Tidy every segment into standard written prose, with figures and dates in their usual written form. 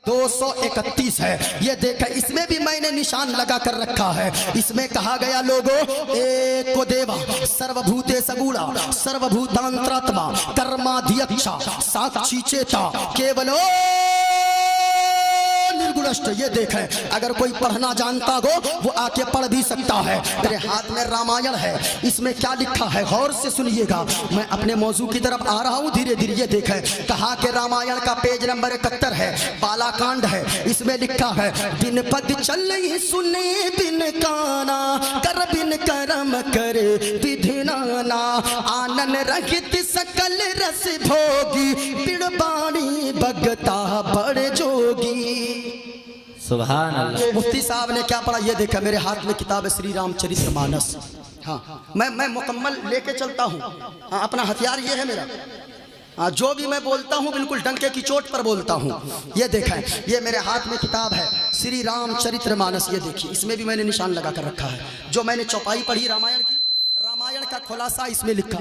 231 है। ये देखें, इसमें भी मैंने निशान लगा कर रखा है। इसमें कहा गया लोगों, एक को देवा सर्वभूते सगुणा सर्वभूतांतरात्मा कर्माध्यक्षा साक्षी चेता केवलो निर्गुणस्थ। ये देखें, अगर कोई पढ़ना जानता हो वो आके पढ़ भी सकता है। मेरे हाथ में रामायण है, इसमें क्या लिखा है गौर से सुनिएगा। मैं अपने मौजू की तरफ आ रहा हूँ धीरे धीरे। ये देखें, कहा कि रामायण का पेज नंबर 71 है, बालाकांड है। इसमें लिखा है, बिन पद चल सुने बिन काना कर बिन कर्म करे विधि नाना आनन रहित सकल रस भोगी बिड़बाणी भगता बड़ जोगी। सुभान अल्लाह। मुफ्ती साहब ने क्या पढ़ा? ये देखा, मेरे हाथ में किताब है श्री रामचरितमानस। हाँ, मैं मुकम्मल लेके चलता हूँ। हाँ, अपना हथियार ये है मेरा। हाँ, जो भी मैं बोलता हूँ बिल्कुल डंके की चोट पर बोलता हूँ। ये देखा, ये मेरे हाथ में किताब है श्री रामचरितमानस। ये देखिए, इसमें भी मैंने निशान लगा कर रखा है। जो मैंने चौपाई पढ़ी रामायण की, रामायण का खुलासा इसमें लिखा,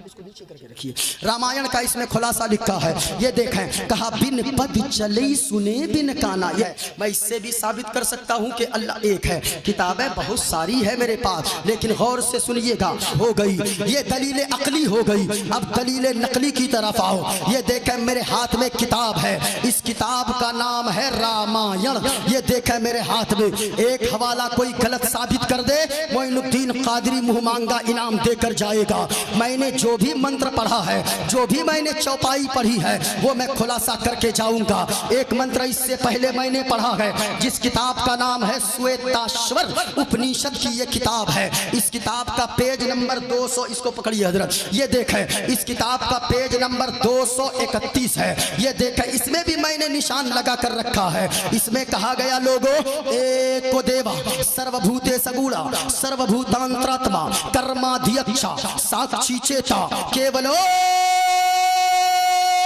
इसको नीचे करके रखिए। रामायण का इसमें खुलासा लिखा है। ये देखें, कहा बिन पद चले सुने बिन काना। ये मैं इससे भी साबित कर सकता हूं कि अल्लाह एक है। किताबें बहुत सारी है मेरे पास, लेकिन गौर से सुनिएगा। हो गई ये दलील अकली हो गई, अब दलील नकली की तरफ आओ। ये देखें, मेरे हाथ में किताब है, इस किताब का नाम है रामायण। ये देखें मेरे हाथ में, एक हवाला कोई गलत साबित कर दे, मोइनुद्दीन कादरी मुंह मांगा इनाम देकर जाएगा। मैंने जो भी मंत्र पढ़ा है, जो भी मैंने चौपाई पढ़ी है, वो मैं खुलासा करके जाऊंगा। एक मंत्र इससे पहले मैंने पढ़ा है, जिस किताब का नाम है श्वेताश्वर उपनिषद की ये किताब है। इस किताब का पेज नंबर 200, इसको पकड़िए हजरत। ये देखें, इस किताब का पेज नंबर 231 है। ये देखें, इसमें भी मैंने निशान लगा कर रखा है। इसमें कहा गया लोगों, एक को देवा सर्वभूते सगुणा सर्वभूतांतरात्मा कर्माध्यक्षा साक्षी चेता केवलो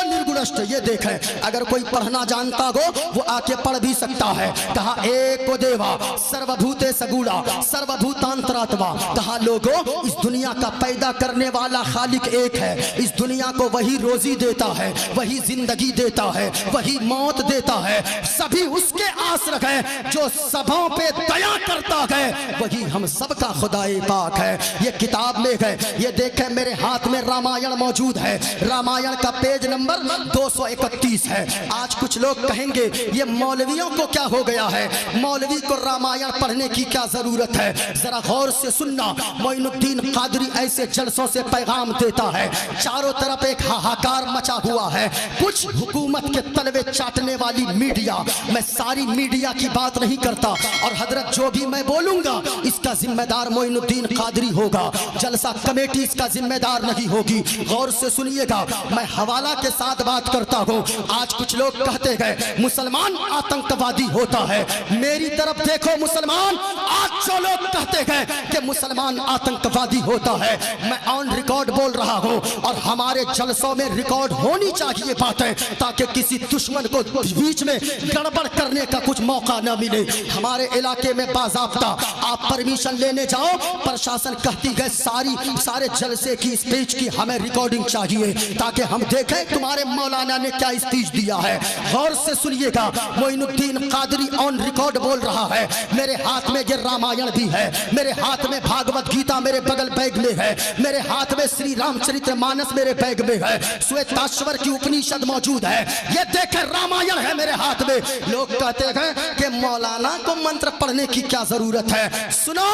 निर्गुणस्थ। ये देखें, अगर कोई पढ़ना जानता हो वो आके पढ़ भी सकता है। कहा एक को देवा सर्वभूते सगुणा सर्वभूतांतरात्मा। कहा लोगों, इस दुनिया का पैदा करने वाला खालिक एक है। इस दुनिया को वही रोजी देता है, वही जिंदगी देता है, वही मौत देता है। सभी उसके आश्रय है, जो सबों पे दया करता है, वही हम सबका खुदाए पाक है। ये किताब में है। ये देखें, मेरे हाथ में रामायण मौजूद है। रामायण का पेज नंबर 231 है। आज कुछ लोग कहेंगे ये मौलवियों को क्या हो गया है, मौलवी को रामायण पढ़ने की क्या जरूरत है। जरा गौर से सुनना, मोइनुद्दीन कादरी ऐसे जलसों से पैगाम देता है, चारों तरफ एक हाहाकार मचा हुआ है। कुछ हुकूमत के तलवे चाटने वाली मीडिया, मैं सारी मीडिया की बात नहीं करता, और हजरत जो भी मैं बोलूंगा इसका जिम्मेदार मोइनुद्दीन कादरी होगा, जलसा कमेटी इसका जिम्मेदार नहीं होगी। गौर से सुनिएगा, मैं हवाला के साथ बात करता हूं। आज कुछ लोग कहते हैं मुसलमान आतंकवादी होता है। मेरी तरफ देखो मुसलमान, आज जो लोग कहते हैं कि मुसलमान आतंकवादी होता है, मैं ऑन रिकॉर्ड बोल रहा हूं, और हमारे जलसों में रिकॉर्ड होनी चाहिए बातें, ताकि किसी दुश्मन को बीच में गड़बड़ करने का कुछ मौका न मिले। हमारे इलाके में बाज़ाब्ता आप परमिशन लेने जाओ, प्रशासन कहती है सारे जलसे की स्पीच की हमें रिकॉर्डिंग चाहिए, ताकि हम देखें तुम्हारे मौलाना ने क्या स्पीच दिया है। गौर से सुनिएगा, मोइनुद्दीन कादरी ऑन रिकॉर्ड बोल रहा है। मेरे हाथ में ये रामायण भी है, मेरे हाथ में भागवत गीता मेरे बगल बैग में है, मेरे हाथ में श्री रामचरितमानस मेरे बैग में है, श्वेताश्वर की उपनिषद मौजूद है। ये देखें, रामायण है मेरे हाथ में। लोग कहते हैं कि मौलाना को मंत्र पढ़ने की क्या जरूरत है। सुनो,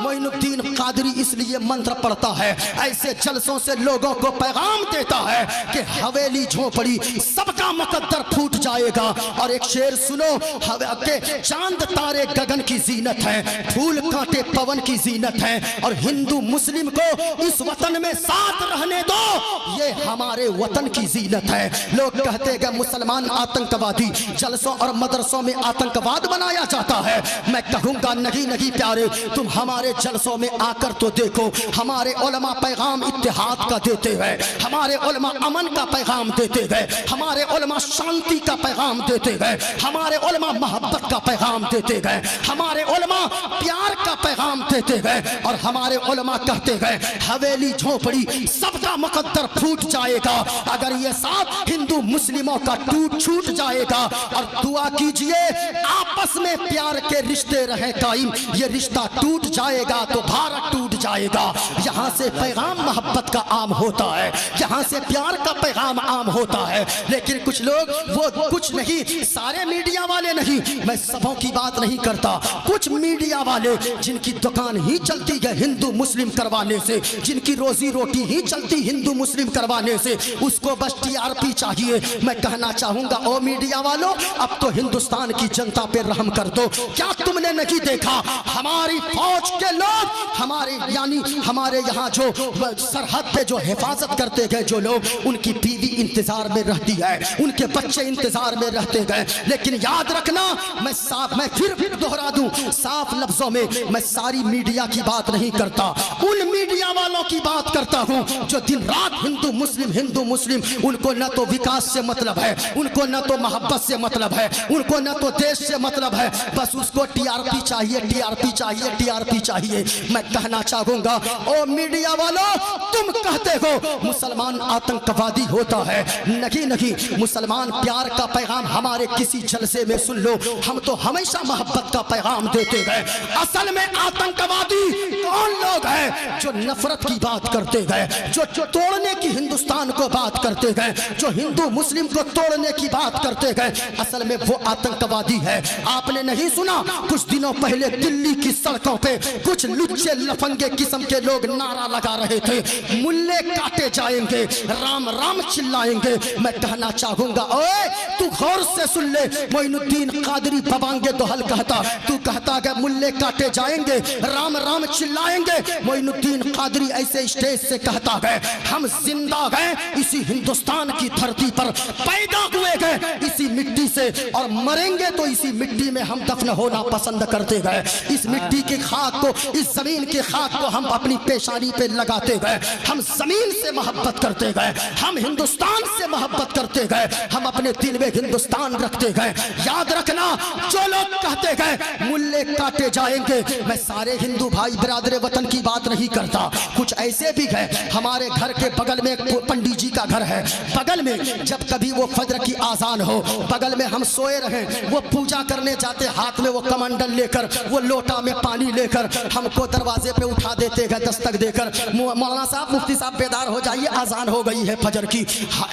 मोइनुद्दीन कादरी इसलिए मंत्र पढ़ता है, ऐसे जलसों से लोगों को पैगाम देता है कि हवेली झोपड़ी सबका मुकद्दर फूट जाएगा। और एक शेर सुनो, हवे के चांद तारे गगन की जीनत है, फूल कांटे पवन की जीनत है, और हिंदू मुस्लिम को इस वतन में साथ रहने दो, ये हमारे वतन की जीनत है। लोग कहते हैं मुसलमान आतंकवादी, जलसों और मदरसों में आतंकवाद बनाया जाता है। मैं कहूंगा नहीं नहीं प्यारे, तुम हमारे जलसों में आकर तो देखो। हमारे उलमा पैगाम इत्तेहाद का देते हैं, हमारे उलमा अमन का पैगाम देते देते गए, हमारे उलमा शांति का पैगाम देते गए, हमारे उलमा मोहब्बत का पैगाम देते गए, हमारे उलमा प्यार का पैगाम देते गए। और हमारे उलमा कहते गए हवेली झोपड़ी सबका मुकद्दर फूट जाएगा अगर ये साथ हिंदू मुस्लिमों का टूट छूट जाएगा। और दुआ कीजिए आपस में प्यार के रिश्ते रहे कायम, ये रिश्ता टूट जाएगा तो भारत टूट जाएगा। यहाँ से पैगाम मोहब्बत का आम होता है, यहाँ से प्यार का पैगाम आम होता है। लेकिन कुछ लोग वो कुछ नहीं, सारे मीडिया वाले नहीं, मैं सबों की बात नहीं करता, कुछ मीडिया वाले जिनकी दुकान ही चलती है हिंदू मुस्लिम करवाने से, जिनकी रोजी रोटी ही चलती हिंदू मुस्लिम करवाने से, उसको बस टीआरपी चाहिए। मैं कहना चाहूंगा ओ मीडिया वालों, अब तो हिंदुस्तान की जनता पे रहम कर दो। क्या तुमने नहीं देखा हमारी फौज के लोग, हमारे यानी हमारे यहाँ जो सरहद पे जो हिफाजत करते गए जो लोग, उनकी बीवी इंतजार में रहती है, उनके बच्चे इंतजार में रहते गए। लेकिन याद रखना, मैं फिर दोहरा दूं साफ लफ्जों में, मैं सारी मीडिया की बात नहीं करता, उन मीडिया वालों की बात करता हूं जो दिन रात हिंदू मुस्लिम, उनको न तो विकास से मतलब है, उनको न तो मोहब्बत से मतलब है, उनको न तो देश से मतलब है, बस उसको टीआरपी चाहिए, टीआरपी चाहिए, टीआरपी चाहिए। मैं कहना चाहूंगा ओ मीडिया वालों, तुम कहते हो मुसलमान आतंकवादी होता है, नहीं, मुसलमान प्यार का पैगाम हमारे किसी जलसे में सुन लो, हम तो हमेशा मोहब्बत का पैगाम देते गए। असल में आतंकवादी कौन लोग हैं जो नफरत की बात करते गए, जो तोड़ने की हिंदुस्तान को बात करते गए, जो हिंदू मुस्लिम को तोड़ने की बात करते गए, असल में वो आतंकवादी है। आपने नहीं सुना कुछ दिनों पहले दिल्ली की सड़कों पे कुछ लुच्चे लफंगे किस्म के लोग नारा लगा रहे थे, मुल्ले काटे जाएंगे, राम राम चिल्लाएंगे। मैं कहना चाहूंगा ओए तू गौर से सुन ले, मोइनुद्दीन कादरी बबांगे दोहल कहता, तू कहता कि मुल्ले काटे जाएंगे, राम राम चिल्लाएंगे। मोइनुद्दीन कादरी ऐसे स्टेज से कहता गए हम जिंदा गए इसी हिंदुस्तान की धरती पर, पैदा हुए गए इसी मिट्टी से, और मरेंगे तो इसी मिट्टी में हम दफन होना पसंद करते गए। इस मिट्टी की खाक को, इस जमीन की खाक को हम अपनी पेशानी पे लगाते गए, हम जमीन से मोहब्बत करते गए, हम हिंदुस्तान से मोहब्बत करते गए, हम अपने दिल में हिंदुस्तान रखते गए। याद रखना, जो लोग कहते गए मुल्ले काटे जाएंगे, मैं सारे हिंदू भाई बिरादर वतन की बात नहीं करता, कुछ ऐसे भी गए, हमारे घर के बगल में पंडित जी का घर है, बगल में जब कभी वो फजर की आजान हो, बगल में हम सोए रहे, वो पूजा करने जाते, हाथ में वो कमंडल लेकर, वो लोटा में पानी लेकर हमको दरवाजे पे उठा देते गए, दस्तक देकर, मौलाना साहब मुफ्ती साहब बेदार हो जाइए, आजान हो गई है फजर की।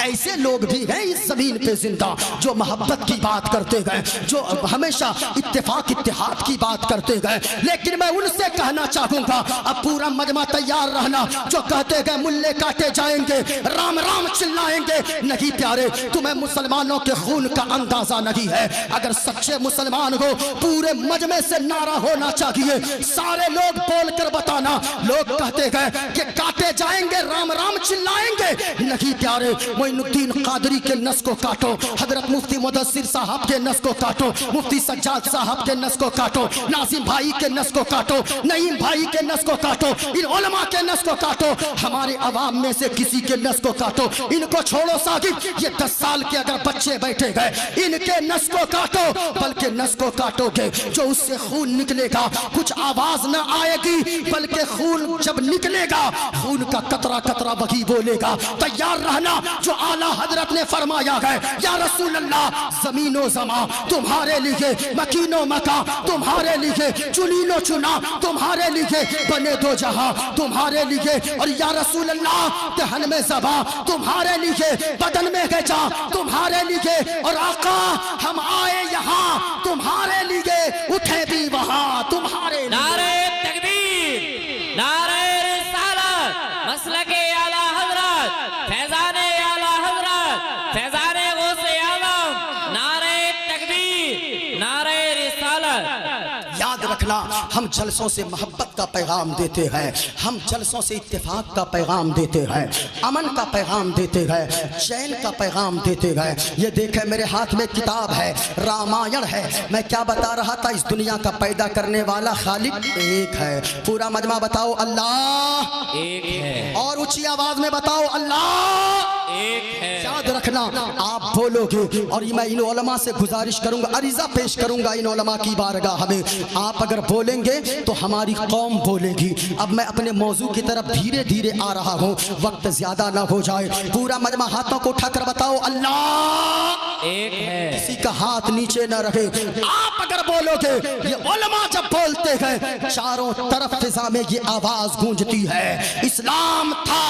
ऐसे लोग भी हैं इस जमीन पे जिंदा जो मोहब्बत की बात करते गए, जो हमेशा इत्तेफाक इत्तेहाद की बात करते गए। लेकिन मैं उनसे कहना चाहूंगा अब पूरा मजमा तैयार रहना, जो कहते गए मुल्ले काटे जाएंगे, राम राम चिल्लाएंगे। नहीं प्यारे, तुम्हें मुसलमानों के खून का अंदाजा नहीं है। अगर सच्चे मुसलमान हो पूरे मजमे से नारा होना चाहिए, सारे लोग बोलकर बताना, लोग कहते गए कि काटे जाएंगे, राम राम चिल्लाएंगे। नहीं प्यारे, मोइनुद्दीन कादरी के नस को काटो, हजरत मुफ्ती मुदस्सिर साहब के नस को काटो, मुफ्ती सज्जाद साहब के नस को काटो, नाजिम भाई के नस को काटो, नईम भाई के नस को काटो, इन उलमा के नस को काटो, हमारे अवाम में से किसी के नस को काटो। इनको छोड़ो साकिब, ये 10 साल के अगर बच्चे बैठे गए, इनके नस को काटो, बल्कि नस को काटोगे जो उससे खून निकलेगा, कुछ आवाज न आएगी, बल्कि खून जब निकलेगा, खून का कतरा कतरा वही बोलेगा। तैयार रहना, जो आला हजरत ने फरमाया है, या रसूल अल्लाह, जमीनो जमा तुम्हारे लिए, मकीनो मका तुम्हारे लिए, चुनीनो चुना तुम्हारे लिए, बने दो जहां तुम्हारे लिए, और या रसूल अल्लाह, दहन में ज़बा तुम्हारे लिए, बदन में गजा तुम्हारे लिए, और आका हम आए यहाँ तुम्हारे लिए, उठे भी वहां तुम्हारे लिए। नारे तकबीर, नारे रिसालत, मसलके आला हजरत, फैजाने आला हजरत, फैजाने गौसे आलम, नारे तकबीर, नारे रिसालत। याद रखना, हम जलसों से मोहब्बत का पैगाम देते हैं, हम जलसों से इत्तेफाक का पैगाम देते हैं, अमन का पैगाम देते हैं, चैन का पैगाम देते हैं। ये देखें मेरे हाथ में किताब है, रामायण है। मैं क्या बता रहा था, इस दुनिया का पैदा करने वाला खालिक एक है। पूरा मजमा बताओ अल्लाह एक है, और ऊंची आवाज में बताओ अल्लाह एक है। याद रखना, आप बोलोगे और मैं इन उलमा से गुजारिश करूंगा, अरीजा पेश करूंगा इन उलमा की बारगाह में, आप अगर बोलेंगे तो हमारी कौम बोलेगी। अब मैं अपने मौजू की तरफ धीरे धीरे आ रहा हूँ, वक्त ज्यादा ना हो जाए। पूरा मजमा हाथों को उठाकर बताओ अल्लाह एक है। किसी का हाथ नीचे न रहे। आप अगर बोलोगे, ये उलमा जब बोलते हैं चारों तरफ फिजा में ये आवाज गूंजती है, इस्लाम था,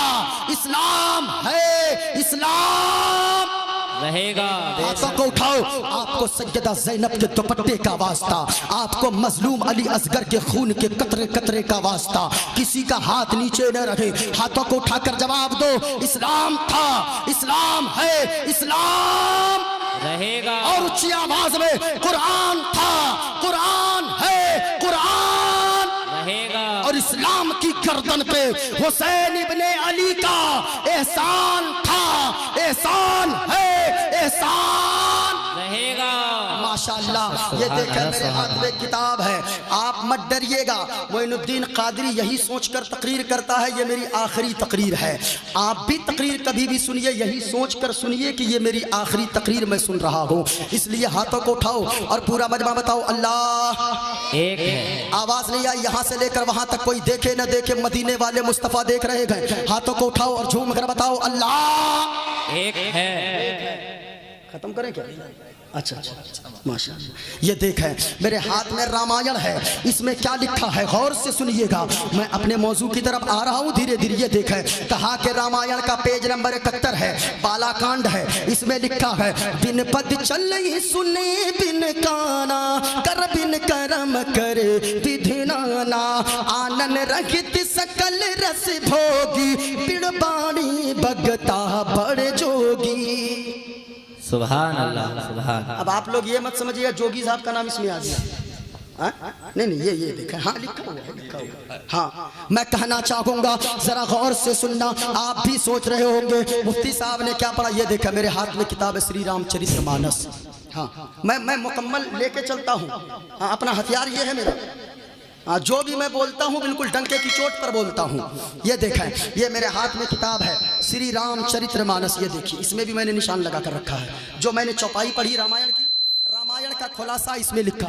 इस्लाम है, इस्लाम रहेगा। हाथों को उठाओ। आपको सैयदा ज़ैनब के दुपट्टे का वास्ता, आपको मजलूम अली असगर के खून के कतरे कतरे का वास्ता, किसी का हाथ नीचे न रहे। हाथों को उठाकर जवाब दो, इस्लाम था, इस्लाम है, इस्लाम रहेगा। और ऊंची आवाज में कुरान था, कुरान है, कुरान रहेगा। और इस्लाम की गर्दन पे हुसैन इब्ने अली का एहसान था, एहसान है, एहसान रहेगा। माशाअल्लाह। ये देखें मेरे हाथ में किताब है, आप मत डरिएगा। मोइनुद्दीन कादरी यही सोचकर तकरीर करता है, ये मेरी आखिरी तकरीर है। आप भी तकरीर कभी भी सुनिए, यही सोचकर सुनिए कि ये मेरी आखिरी तकरीर मैं सुन रहा हूँ। इसलिए हाथों को उठाओ और पूरा मजमा बताओ अल्लाह एक है। आवाज नहीं आई, यहाँ से लेकर वहां तक कोई देखे न देखे, मदीने वाले मुस्तफा देख रहे हैं। हाथों को उठाओ और झूम कर बताओ अल्लाह एक है। खत्म करें क्या? अच्छा अच्छा माशाअल्लाह। ये देखें मेरे हाथ में रामायण है, इसमें क्या लिखा है गौर से सुनिएगा। मैं अपने मौजू की तरफ आ रहा हूँ धीरे धीरे। ये देखें, कहा कि रामायण का पेज नंबर 71 है, बालाकांड है। इसमें लिखा है, बिन पद चले सुने बिन काना, कर बिन करम करे विधिनाना, आनन रहित सकल रस भोगी, बिड़बाणी भगता बड़ जोगी। सुभान अल्लाह, सुभान। अब आप लोग ये मत समझिएगा जोगी साहब का नाम इसमें आ गया। नहीं नहीं, ये देखें, हाँ लिखा हुआ है, लिखा हुआ है। हाँ मैं कहना चाहूंगा, जरा गौर से सुनना। आप भी सोच रहे होंगे मुफ्ती साहब ने क्या पढ़ा। ये देखा मेरे हाथ में किताब है श्री रामचरितमानस। हाँ मैं मुकम्मल लेके चलता हूँ। हाँ अपना हथियार ये है मेरा। हाँ जो भी मैं बोलता हूँ बिल्कुल डंके की चोट पर बोलता हूँ। ये देखें, ये मेरे हाथ में किताब है श्री रामचरितमानस। ये देखिए, इसमें भी मैंने निशान लगा कर रखा है। जो मैंने चौपाई पढ़ी रामायण की, रामायण का खुलासा इसमें लिखा,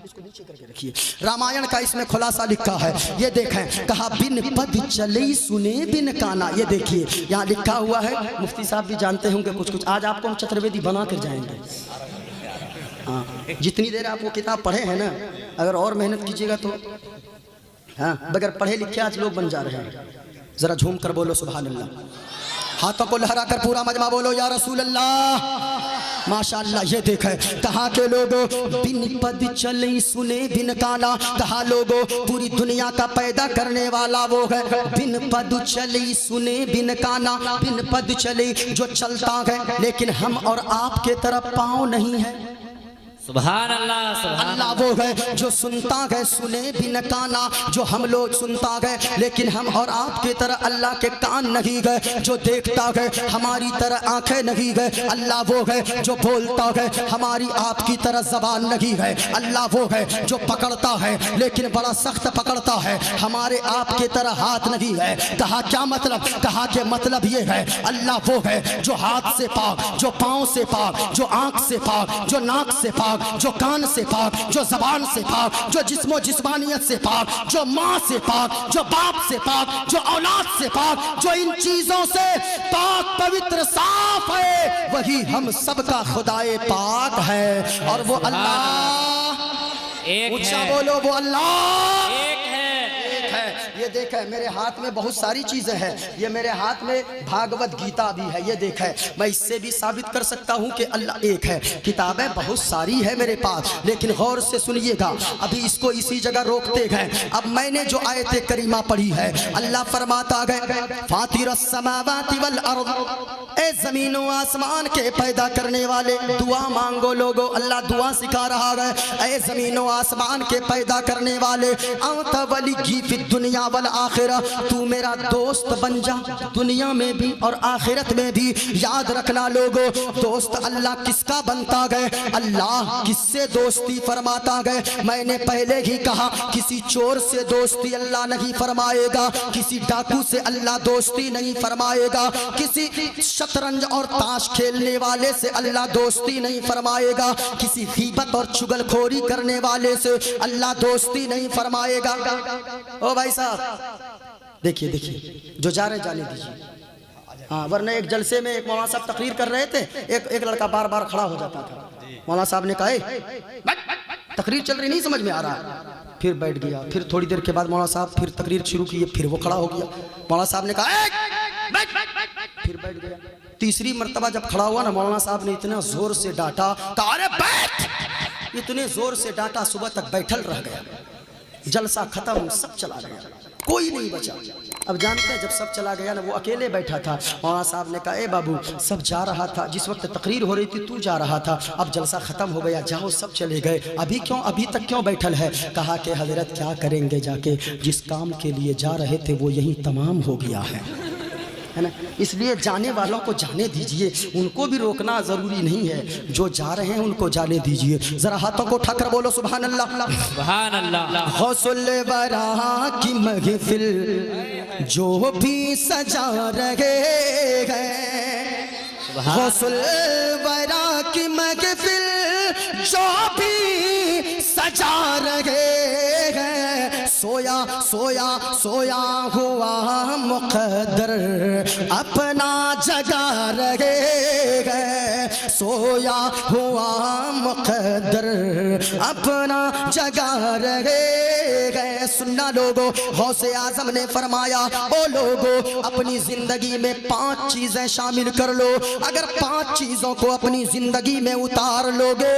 इसको नीचे करके रखिए। रामायण का इसमें खुलासा लिखा है। ये देखें, कहा बिन पद चले सुने बिन काना। ये देखिए यहाँ लिखा हुआ है, मुफ्ती साहब भी जानते होंगे कुछ कुछ। आज आपको हम चतुर्वेदी बना कर जाएंगे। हाँ जितनी देर आप वो किताब पढ़े हैं ना, अगर और मेहनत कीजिएगा तो हाँ बगैर पढ़े लिखे आज लोग बन जा रहे हैं। जरा झूम कर बोलो सुभान अल्लाह। हाथों को लहरा कर पूरा मजमा बोलो या रसूल अल्लाह। माशाअल्लाह। ये देखे, कहा के लोगों बिन पद चले सुने बिन काना, कहा लोगों पूरी दुनिया का पैदा करने वाला वो है। बिन पद चले सुने बिन काना, बिन पद चले जो चलता है लेकिन हम और आपके तरफ पाँव नहीं है। सुभान अल्लाह, सुभान अल्लाह वो है जो सुनता है सुने बिन काना, जो हम लोग सुनता है लेकिन हम और आपकी तरह अल्लाह के कान नहीं गए। जो देखता है हमारी तरह आंखें नहीं गए। अल्लाह वो है जो बोलता है हमारी आपकी तरह जबान नहीं है। अल्लाह वो है जो पकड़ता है लेकिन बड़ा सख्त पकड़ता है, हमारे आपके तरह हाथ नहीं है। कहा क्या मतलब? कहा के मतलब ये है, अल्लाह वो है जो हाथ से पाक, जो पाँव से पाक, जो आंख से पाक, जो नाक से पाक, जो कान से पाक, जो जबान से पाक, जो जिस्मो जिस्मानियत से पाक, जो माँ से पाक, जो बाप से पाक, जो औलाद से पाक, जो इन चीजों से पाक पवित्र साफ है, वही हम सबका खुदाए पाक है। और वो अल्लाह, एक ऊंचा है। बोलो वो अल्लाह एक है। एक है। ये देखें मेरे हाथ में बहुत सारी चीजें हैं। ये मेरे हाथ में भागवत गीता भी है। ये देखें मैं इससे भी साबित कर सकता हूँ कि अल्लाह एक है। किताबें बहुत सारी है मेरे पास, लेकिन गौर से सुनिएगा, अभी इसको इसी जगह रोकते गए। अब मैंने जो आयत करीमा पढ़ी है, अल्लाह फरमाता गए फातिरस समावाति वल अर्द, ए जमीन व आसमान के पैदा करने वाले, दुआ मांगो लोगो, अल्लाह दुआ सिखा रहा है। ए जमीन व आसमान के पैदा करने वाले, अंत वली फी दुनिया वल आखिरा, तू मेरा दोस्त बन जा दुनिया में भी और आखिरत में भी। याद रखना लोगो, दोस्त अल्लाह किसका बनता गए? अल्लाह किससे दोस्ती फरमाता गए? मैंने पहले ही कहा किसी चोर से दोस्ती अल्लाह नहीं फरमाएगा, किसी डाकू से अल्लाह दोस्ती नहीं फरमाएगा, किसी शतरंज और ताश खेलने वाले से अल्लाह दोस्ती नहीं फरमाएगा, किसी गीबत और चुगलखोरी करने वाले से अल्लाह दोस्ती नहीं फरमाएगा। ओ भाई साहब देखिए देखिए, जो जा रहे जाने दीजिए। हाँ, वरना एक जलसे में एक मौलाना साहब तकरीर कर रहे थे, एक लड़का बार बार खड़ा हो जाता था। मौलाना साहब ने कहा तकरीर चल रही, नहीं समझ में आ रहा है, फिर बैठ गया। फिर थोड़ी देर के बाद मौलाना साहब फिर तकरीर शुरू की, फिर वो खड़ा हो गया। मौलाना साहब ने कहा फिर बैठ गया। तीसरी मर्तबा जब खड़ा हुआ ना, मौलाना साहब ने इतना जोर से डांटा, अरे बैठ, इतने जोर से डांटा सुबह तक बैठल रह गया। जलसा खत्म, सब चला गया, कोई नहीं बचा। अब जानते हैं जब सब चला गया ना, वो अकेले बैठा था। मौलाना साहब ने कहा ए बाबू, सब जा रहा था, जिस वक्त तकरीर हो रही थी तू जा रहा था, अब जलसा खत्म हो गया, जाओ सब चले गए, अभी क्यों, अभी तक क्यों बैठल है? कहा कि हजरत क्या करेंगे जाके, जिस काम के लिए जा रहे थे वो यही तमाम हो गया है ना। इसलिए जाने वालों को जाने दीजिए, उनको भी रोकना जरूरी नहीं है। जो जा रहे हैं उनको जाने दीजिए। जरा हाथों को उठाकर बोलो सुभान अल्लाह, सुभान अल्लाह। हौसुल बरा की महफिल जो भी सजा रहे हैं, हौसुल बरा की महफिल जो भी सजा रहे हैं, सोया सोया सोया हुआ मुक़द्दर अपना जगा रहे हैं, सोया हुआ मुक़द्दर अपना जगा रहे हैं। सुनना लोगो, गौसे आज़म ने फरमाया ओ लोगो, अपनी जिंदगी में 5 चीजें शामिल कर लो। अगर 5 चीजों को अपनी जिंदगी में उतार लोगे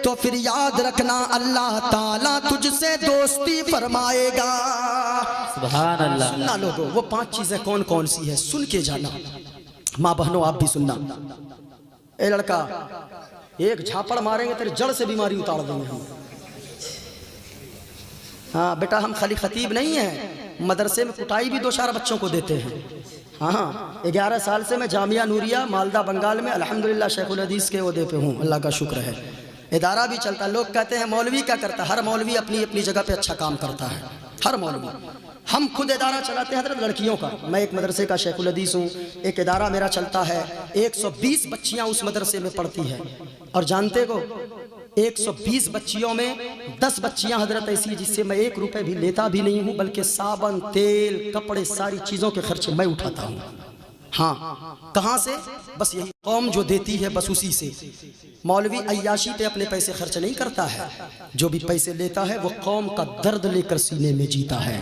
तो फिर याद रखना अल्लाह ताला तुझसे दोस्ती फरमाएगा। सुभान अल्लाह। सुनना लोगो, वो 5 चीजें कौन कौन सी है, सुन के जाना। माँ बहनों आप भी सुनना। ए लड़का, एक झापड़ मारेंगे तेरे जड़ से बीमारी उतार देंगे हम। हाँ बेटा, हम खाली खतीब नहीं हैं, मदरसे में कुटाई भी 2-4 बच्चों को देते हैं। हाँ, 11 साल से मैं जामिया नूरिया मालदा बंगाल में अल्हम्दुलिल्लाह शेखुल हदीस के ओहदे पे हूँ, अल्लाह का शुक्र है। इदारा भी चलता। लोग कहते हैं मौलवी क्या करता है, हर मौलवी अपनी अपनी जगह पे अच्छा काम करता है, हर मौलवी। हम खुद इदारा चलाते हैं हज़रत लड़कियों का। मैं एक मदरसे का शेखुल हदीस हूँ, एक इदारा मेरा चलता है, 120 बच्चियाँ उस मदरसे में पढ़ती हैं। और जानते हो 120 बच्चियों में 10 बच्चियाँ हजरत ऐसी जिससे मैं 1 रुपए भी लेता भी नहीं हूँ, बल्कि साबन तेल कपड़े सारी चीज़ों के खर्चे मैं उठाता हूँ। हाँ, कहाँ से? बस यही कौम जो देती है, बस उसी से। मौलवी अय्याशी पे अपने पैसे खर्च नहीं करता है, जो भी पैसे लेता है वो कौम का दर्द लेकर सीने में जीता है।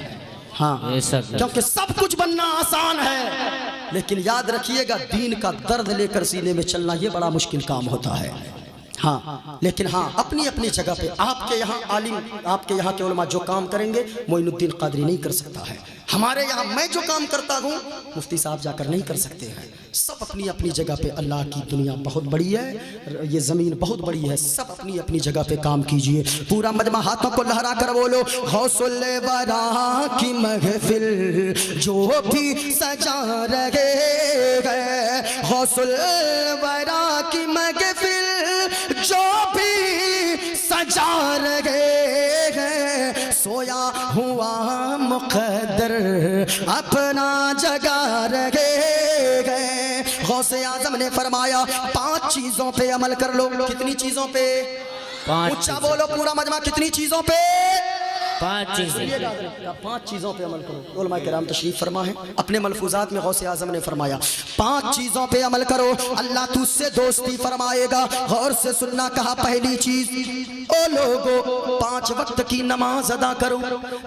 हाँ, क्योंकि सब कुछ बनना आसान है, लेकिन याद रखिएगा दीन का दर्द लेकर सीने में चलना ये बड़ा मुश्किल काम होता है। हाँ, लेकिन हाँ अपनी अपनी जगह पे आपके यहाँ आलिम, आपके यहाँ के उलमा जो काम करेंगे मोइनुद्दीन कादरी नहीं कर सकता है। हमारे यहाँ मैं जो काम करता हूँ मुफ्ती साहब जाकर नहीं कर सकते हैं। सब अपनी अपनी जगह पे, अल्लाह की दुनिया बहुत बड़ी है, ये ज़मीन बहुत बड़ी है, सब अपनी अपनी जगह पे काम कीजिए। पूरा मजमा हाथों को लहरा कर बोलो, हौसुल बरा की महफिल जो भी सजा रहे हैं, हौसुल बरा की महफिल जो भी सजा रहे हैं, सोया हुआ मुक़द्दर अपना जगा रहे हैं। गौसे आज़म ने फरमाया 5 चीजों पे अमल कर लो। कितनी चीजों पे? 5। ऊंचा बोलो पूरा मजमा, कितनी चीजों पे? पांच चीजें। 5 चीज़ों पे अमल करो। उलमा किराम तशरीफ फरमा है, अपने मलफूजात में गौसे आजम ने फरमाया 5 चीज़ों पे अमल करो, अल्लाह तुझसे दोस्ती फरमाएगा। गौर से सुनना, कहा पहली चीज, ओ लोगो 5 वक्त की नमाज अदा करो,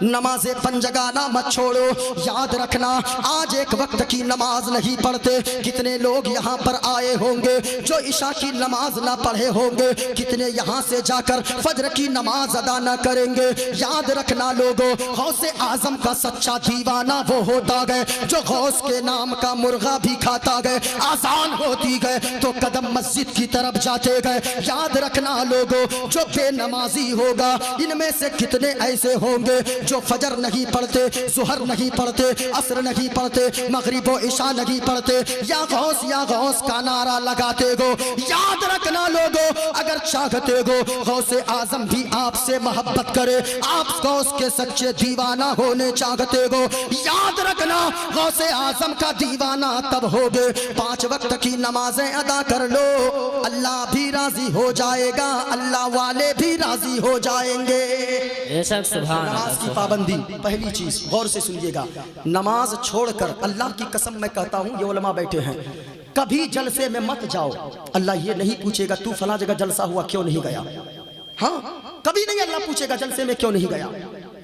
नमाज़े पंजगाना मत छोड़ो। याद रखना, आज एक वक्त की नमाज नहीं पढ़ते। कितने लोग यहाँ पर आए होंगे जो इशा की नमाज ना पढ़े होंगे, कितने यहाँ से जाकर फजर की नमाज अदा ना करेंगे। याद रखना लोगो, गौसे आजम का सच्चा दीवाना वो होता गए जो गौस के नाम का मुर्गा भी खाता गए, आसान होती गए तो कदम मस्जिद की तरफ जाते गए। याद रखना लोगो, जो बेनमाजी होगा, इनमें से कितने ऐसे होंगे जो फजर नहीं पढ़ते, जुहर नहीं पढ़ते, असर नहीं पढ़ते, मगरिब व इशा नहीं पढ़ते, या गौस का नारा लगाते गो। याद रखना लोगो, अगर चाहते गो गौसे आजम भी आपसे मोहब्बत करे, आप गौस के सच्चे दीवाना होने चाहते गो, याद रखना गौसे आजम का दीवाना तब होगे 5 वक्त की नमाजें अदा कर लो, अल्लाह भी राजी हो जाएगा, अल्लाह वाले भी राजी हो जाएंगे। नमाज की पाबंदी पहली चीज, गौर से सुनिएगा, नमाज छोड़कर, अल्लाह की कसम मैं कहता हूँ, ये उलमा बैठे हैं, कभी जलसे में मत जाओ। अल्लाह ये नहीं पूछेगा तू फला जगह जलसा हुआ क्यों नहीं गया। हाँ, कभी नहीं अल्लाह पूछेगा जलसे में क्यों नहीं गया,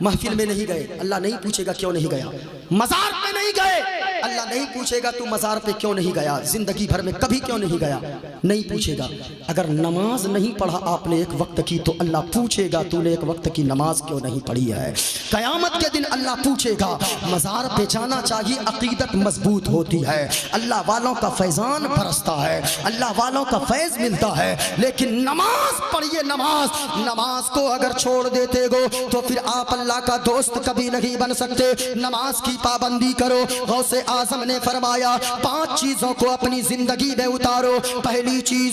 महफिल में नहीं गए, अल्लाह नहीं पूछेगा क्यों नहीं गया, मजार पे नहीं गए, अल्लाह नहीं पूछेगा तू मजार पे क्यों नहीं गया, जिंदगी भर में कभी क्यों नहीं गया, नहीं पूछेगा। अगर नमाज नहीं पढ़ा आपने एक वक्त की, तो अल्लाह पूछेगा तूने एक वक्त की नमाज क्यों नहीं पढ़ी है। कयामत के दिन अल्लाह पूछेगा। मजार पे जाना चाहिए, अकीदत मजबूत होती है, अल्लाह वालों का फैजान बरसता है, अल्लाह वालों का फैज मिलता है। लेकिन नमाज पढ़िए, नमाज को अगर छोड़ देते गो तो फिर आप अल्लाह का दोस्त कभी नहीं बन सकते। नमाज की पाबंदी करो। गौसे आजम ने फरमाया 5 चीजों को अपनी जिंदगी में उतारो। पहली चीज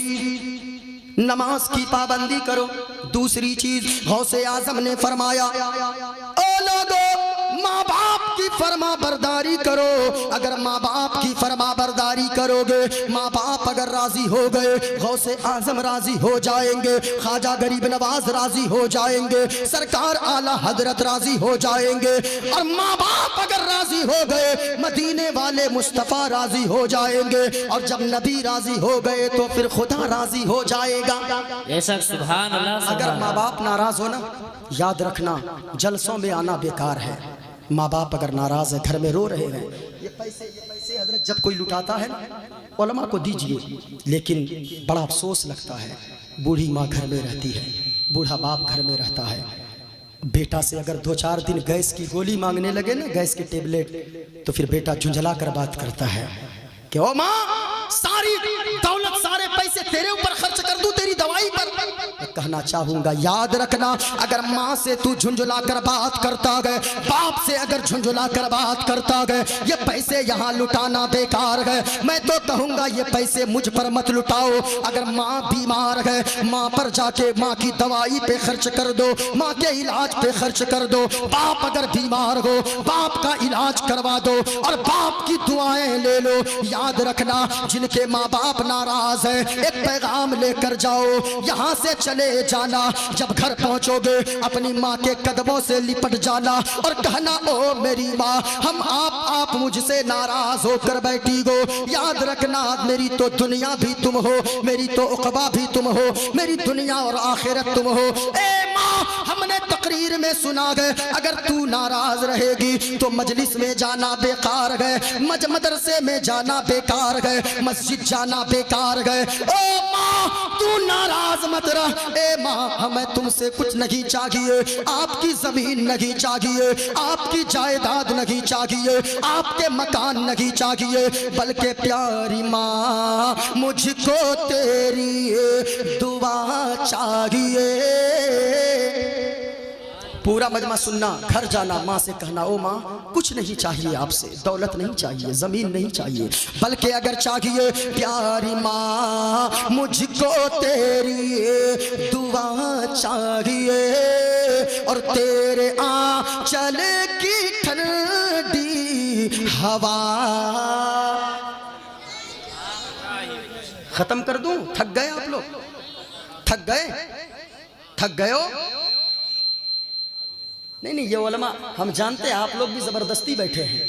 नमाज की पाबंदी करो। दूसरी चीज गौसे आजम ने फरमाया, ओ लोगो माँ बाप की फरमा बरदारी करो। अगर माँ बाप की फरमा बरदारी करोगे, माँ बाप अगर राजी हो गए, गौसे आजम राजी हो जाएंगे, ख्वाजा गरीब नवाज राजी हो जाएंगे, सरकार आला हजरत राजी हो जाएंगे। और माँ बाप अगर राजी हो गए, मदीने वाले मुस्तफ़ा राजी हो जाएंगे। और जब नबी राजी हो गए तो फिर खुदा राजी हो जाएगा। सुभान अल्लाह। अगर माँ बाप नाराज हो ना, याद रखना जलसों में आना बेकार है। माँ बाप अगर नाराज है, घर में रो रहे हैं, ये पैसे हजरत जब कोई लुटाता है ना, उलमा को दीजिए। लेकिन बड़ा अफसोस लगता है, बूढ़ी माँ घर में रहती है, बूढ़ा बाप घर में रहता है, बेटा से अगर 2-4 दिन गैस की गोली मांगने लगे ना, गैस की टेबलेट, तो फिर बेटा झुंझला कर बात करता है कि ओ माँ, सारी दौलत सारे पैसे तेरे ऊपर खर्च कर दूं तेरी दवाई पर। कहना चाहूंगा, याद रखना, अगर माँ से तू झुंझुला कर बात करता गए, बाप से अगर झुंझुला कर बात करता गए, ये पैसे यहाँ लुटाना बेकार है। मैं तो कहूंगा ये पैसे मुझ पर मत लुटाओ। अगर माँ बीमार है, माँ पर जाके माँ की दवाई पे खर्च कर दो, माँ के इलाज पे खर्च कर दो। बाप अगर बीमार हो, बाप का इलाज करवा दो और बाप की दुआएं ले लो। याद रखना, जिनके माँ बाप नाराज है, एक पैगाम लेकर जाओ, यहाँ से चले जाना। जब घर पहुँचोगे, अपनी माँ के कदमों से लिपट जाना और कहना, ओ मेरी माँ, हम आप मुझसे नाराज होकर बैठी हो। याद रखना, मेरी तो दुनिया भी तुम हो, मेरी तो उक़बा भी तुम हो, मेरी दुनिया और आखिरत तुम हो। ए माँ, हमने तकरीर में सुना गए, अगर तू नाराज रहेगी तो मजलिस में जाना बेकार है, मदरसे में जाना बेकार है, मस्जिद जाना बेकार है। ओ माँ, तू नाराज मत रह। ए माँ, हमें तुमसे कुछ नहीं चाहिए, आपकी जमीन नहीं चाहिए, आपकी जायदाद नहीं चाहिए, आपके मकान नहीं चाहिए, बल्कि प्यारी माँ, मुझको तेरी दुआ चाहिए। पूरा मजमा सुनना, घर जाना, माँ से कहना, ओ माँ, कुछ नहीं चाहिए आपसे, दौलत नहीं चाहिए, जमीन नहीं चाहिए, बल्कि अगर चाहिए, प्यारी माँ, मुझको तेरी दुआ चाहिए और तेरे आंचल की ठंडी हवा। खत्म कर दूं? थक गए आप लोग? थक गए हो? नहीं नहीं, ये उलमा हम जानते हैं, आप लोग भी ज़बरदस्ती बैठे हैं,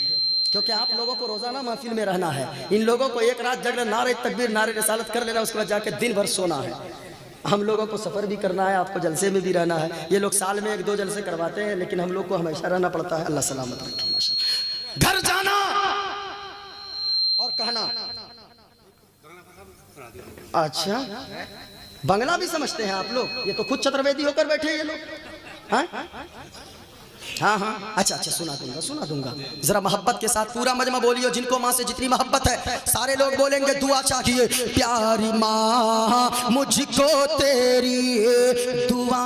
क्योंकि आप लोगों को रोज़ाना महफिल में रहना है। इन लोगों को एक रात जगह नारे तकबीर नारे रिसालत कर लेना, उसके बाद जाके दिन भर सोना है। हम लोगों को सफ़र भी करना है, आपको जलसे में भी रहना है। ये लोग साल में 1-2 जलसे करवाते हैं, लेकिन हम लोग को हमेशा रहना पड़ता है। अल्लाह सलामत रखे। माशाअल्लाह। घर जाना और कहना, अच्छा बंगला भी समझते हैं आप लोग? ये तो खुद चतुर्वेदी होकर बैठे हैं ये लोग। हाँ हाँ, अच्छा सुना दूंगा। जरा मोहब्बत के साथ पूरा मजमा बोलियो, जिनको माँ से जितनी मोहब्बत है सारे लोग बोलेंगे दुआ चाहिए। प्यारी माँ मुझको तेरी दुआ,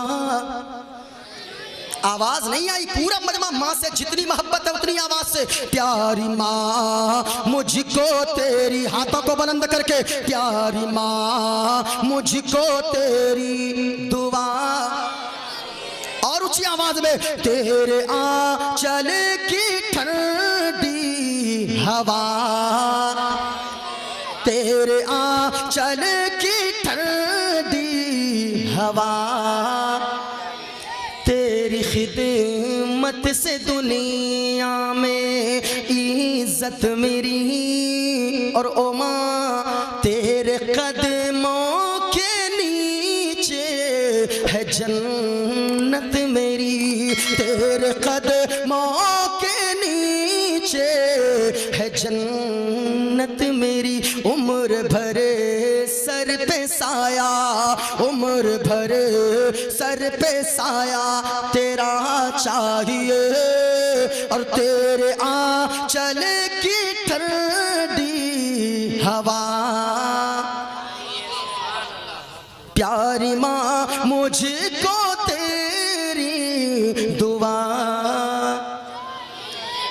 आवाज नहीं आई, पूरा मजमा माँ से जितनी मोहब्बत है उतनी आवाज से। प्यारी माँ मुझको तेरी, हाथों को बुलंद करके, प्यारी माँ मुझको तेरी दुआ, और ऊंची आवाज में, तेरे आंचल की ठंडी हवा, तेरे आंचल की ठंडी हवा, तेरी खिदमत से दुनिया में इज्जत मेरी, और ओ माँ तेरे कदमों के नीचे है जन्नत मेरी, तेरे कदमों के नीचे है जन्नत मेरी। उम्र भर सर पे साया, उम्र भर सर पे साया तेरा चाहिए, और तेरे आंचल की ठंडी हवा। प्यारी माँ मुझको तेरी दुआ।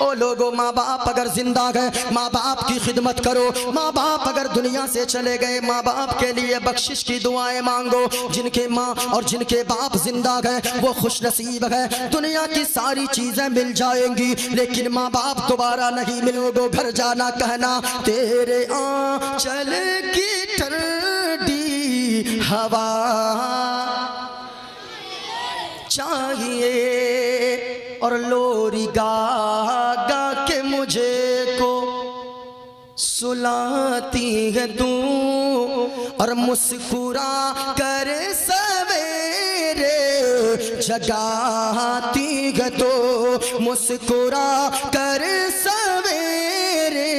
ओ लोगो, माँ बाप अगर जिंदा गए माँ बाप की खिदमत करो। माँ बाप अगर दुनिया से चले गए माँ बाप के लिए बख्शिश की दुआएं मांगो। जिनके माँ और जिनके बाप जिंदा गए वो खुश नसीब है, दुनिया की सारी चीजें मिल जाएंगी, लेकिन माँ बाप दोबारा नहीं मिलोगे। घर जाना कहना, तेरे आंचल की ठंडी हवा चाहिए, और लोरी गा गा के मुझे को सुलाती है तू, और मुस्कुरा कर सवेरे जगाती है तो, मुस्कुरा कर सवेरे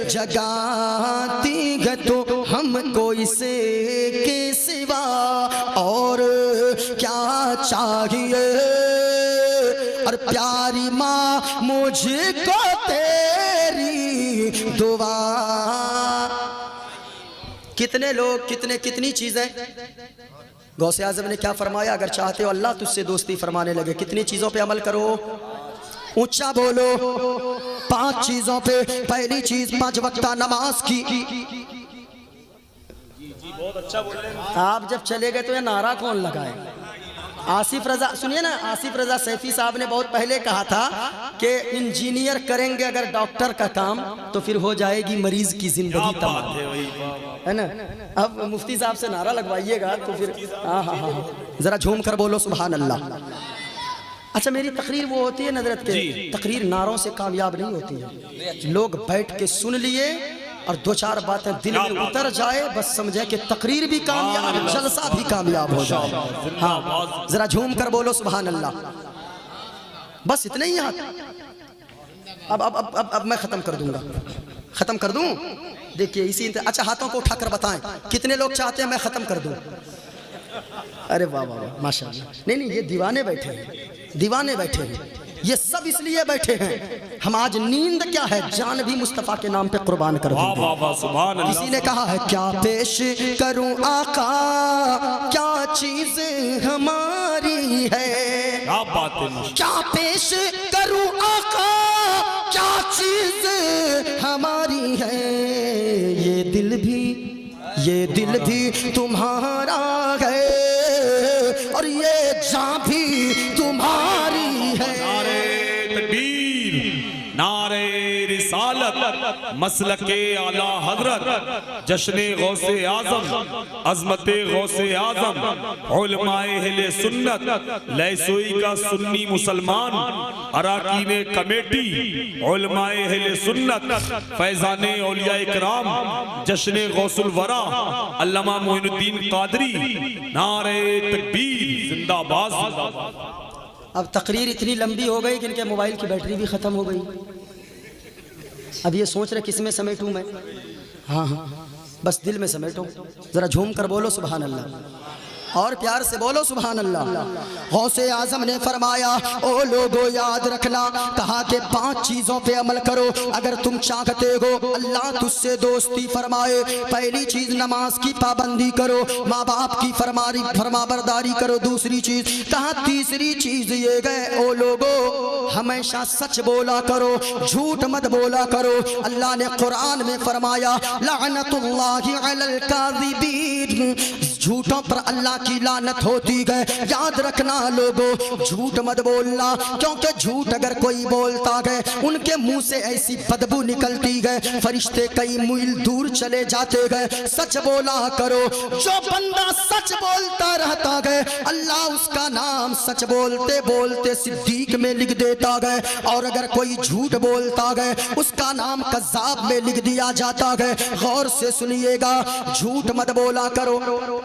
जगाती है तो। हमको इसे के सिवा और क्या चाहिए, और प्यारी माँ मुझको तेरी दुआ। कितने लोग कितनी चीजें, गौसे आज़म ने क्या फरमाया, अगर चाहते हो अल्लाह तुझसे दोस्ती फरमाने लगे, कितनी चीजों पे अमल करो, ऊंचा बोलो, 5 चीजों पे। पहली चीज 5 वक्ता नमाज की। बहुत अच्छा बोल रहे हैं आप। जब चले गए तो ये नारा कौन लगाए? आसिफ रजा, सुनिए ना, आसिफ रजा सैफी साहब ने बहुत पहले कहा था कि इंजीनियर करेंगे अगर डॉक्टर का काम तो फिर हो जाएगी मरीज की जिंदगी तमाम, है ना। अब मुफ्ती साहब से नारा लगवाइएगा तो फिर हाँ, जरा झूम कर बोलो सुभान अल्लाह। अच्छा, मेरी तकरीर वो होती है नजरत के, तकरीर नारों से कामयाब नहीं होती है। लोग बैठ के सुन लिए और 2-4 बातें दिल में उतर जाए, बस समझे कि तकरीर भी कामयाब, जलसा भी कामयाब हो जाए। हाँ, जरा झूम कर बोलो सुभान अल्लाह। बस इतने ही हाथ। अब मैं खत्म कर दूंगा, खत्म कर दूं। देखिए इसी, अच्छा हाथों को उठाकर बताएं कितने लोग चाहते हैं मैं खत्म कर दूं। अरे वाह वाह वाह, माशाल्लाह। नहीं, ये दीवाने बैठे हैं, दीवाने बैठे हैं, ये सब इसलिए बैठे हैं। हम आज नींद क्या है, जान भी मुस्तफा के नाम पे कुर्बान कर देंगे। किसी ने कहा है क्या पेश करूं आका, क्या चीज हमारी है, क्या बात है, क्या पेश करूं आका, क्या चीज हमारी है। ये दिल भी तुम्हारा है, और ये जान भी तुम्हारी है। नारे तकबीर, नारे रिसालत, मसलके आला हजरत जश्न गौसे आजम अजमत गौसे आजम उलमाए अहले सुन्नत लैसोई का सुन्नी मुसलमान अराकीन कमेटी उलमाए अहले सुन्नत फैजाने औलिया इकराम जश्न गौसुल वरा अल्लामा मोइनुद्दीन कादरी नारे तकबीर जिंदाबाद जिंदाबाद। अब तकरीर इतनी लंबी हो गई कि इनके मोबाइल की बैटरी भी ख़त्म हो गई। अब ये सोच रहे किस में समेटूं मैं। हाँ हाँ बस दिल में समेटो, ज़रा झूम कर बोलो सुभान अल्लाह और प्यार से बोलो सुभान अल्लाह। गौसे आजम ने फरमाया ओ लोगो याद रखना, कहा कि 5 चीज़ों पे अमल करो अगर तुम चाहते हो अल्लाह तुझसे दोस्ती फरमाए। पहली चीज़ नमाज की पाबंदी करो, माँ बाप की फरमाबरदारी करो। दूसरी चीज़ कहा, तीसरी चीज़ ये गए ओ लोगो हमेशा सच बोला करो, झूठ मत बोला करो। अल्लाह ने कुरान में फरमाया लअनतुल्लाहि अलल काज़िबीन, झूठों पर अल्लाह की लानत होती है। याद रखना लोगों झूठ मत बोलना, क्योंकि झूठ अगर कोई बोलता है उनके मुंह से ऐसी बदबू निकलती है फरिश्ते कई मील दूर चले जाते हैं। सच बोला करो, जो बंदा सच बोलता रहता है अल्लाह उसका नाम सच बोलते बोलते सिद्दीक में लिख देता है, और अगर कोई झूठ बोलता है उसका नाम कज़्ज़ाब में लिख दिया जाता है। गौर से सुनिएगा, झूठ मत बोला करो।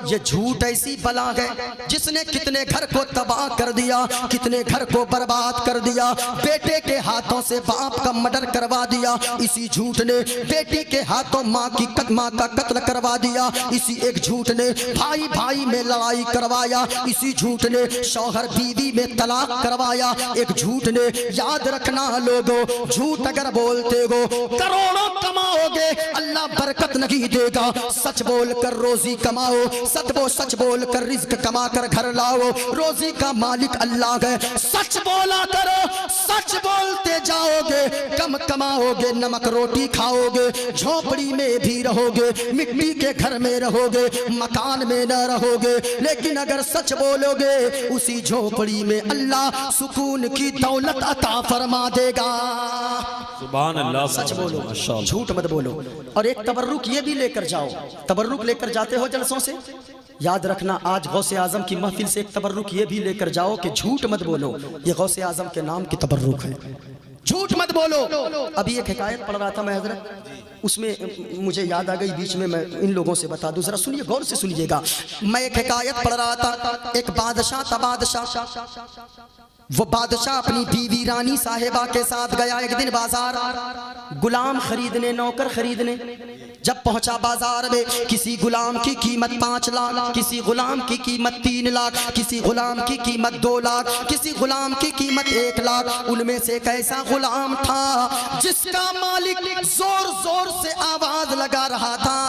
ये झूठ ऐसी बला है जिसने कितने घर को तबाह कर दिया, कितने घर को बर्बाद कर दिया। बेटे के हाथों से बाप का मर्डर करवा दिया, इसी झूठ ने बेटी के हाथों माँ का कत्ल करवा दिया। इसी एक झूठ ने भाई भाई में लड़ाई करवाया, इसी झूठ ने शौहर बीवी में तलाक करवाया। एक झूठ ने, याद रखना लोगों झूठ अगर बोलते हो करोड़ों कमाओगे अल्लाह बरकत नहीं देगा। सच बोल कर रोजी कमाओ, सच बोल कर रिज्क कमा कर घर लाओ। रोजी का मालिक अल्लाह है। सच बोला करो, सच बोलते जाओगे कम कमाओगे, नमक रोटी खाओगे, झोपड़ी में भी रहोगे, मिट्टी के घर में रहोगे, मकान में न रहोगे। लेकिन अगर सच बोलोगे उसी झोपड़ी में अल्लाह सुकून की दौलत अता फरमा देगा। सुभान अल्लाह। सच बोलो, झूठ मत बोलो। और एक तबर्रुक ये भी लेकर जाओ, तबर्रुक लेकर जाते हो जलसों से, याद रखना आज गौसे आजम की महफिल से एक तबर्रुक ये भी लेकर जाओ कि झूठ मत बोलो। ये गौसे आजम के नाम की तबर्रुक है, झूठ मत बोलो। अभी एक हिकायत पढ़ रहा था मैं हजरत, उसमें मुझे याद आ गई, बीच में मैं इन लोगों से बता दूं, जरा सुनिए, गौर से सुनिएगा। मैं एक हिकायत पढ़ रहा था, एक बादशाह था बादशाह। वो बादशाह अपनी बीवी रानी साहिबा के साथ गया एक दिन बाजार गुलाम खरीदने, नौकर खरीदने। जब पहुंचा बाजार में, किसी गुलाम की कीमत 5 लाख, किसी गुलाम की कीमत 3 लाख, किसी गुलाम की कीमत 2 लाख, किसी गुलाम की कीमत 1 लाख। उनमें से एक ऐसा गुलाम था जिसका मालिक जोर जोर से आवाज लगा रहा था,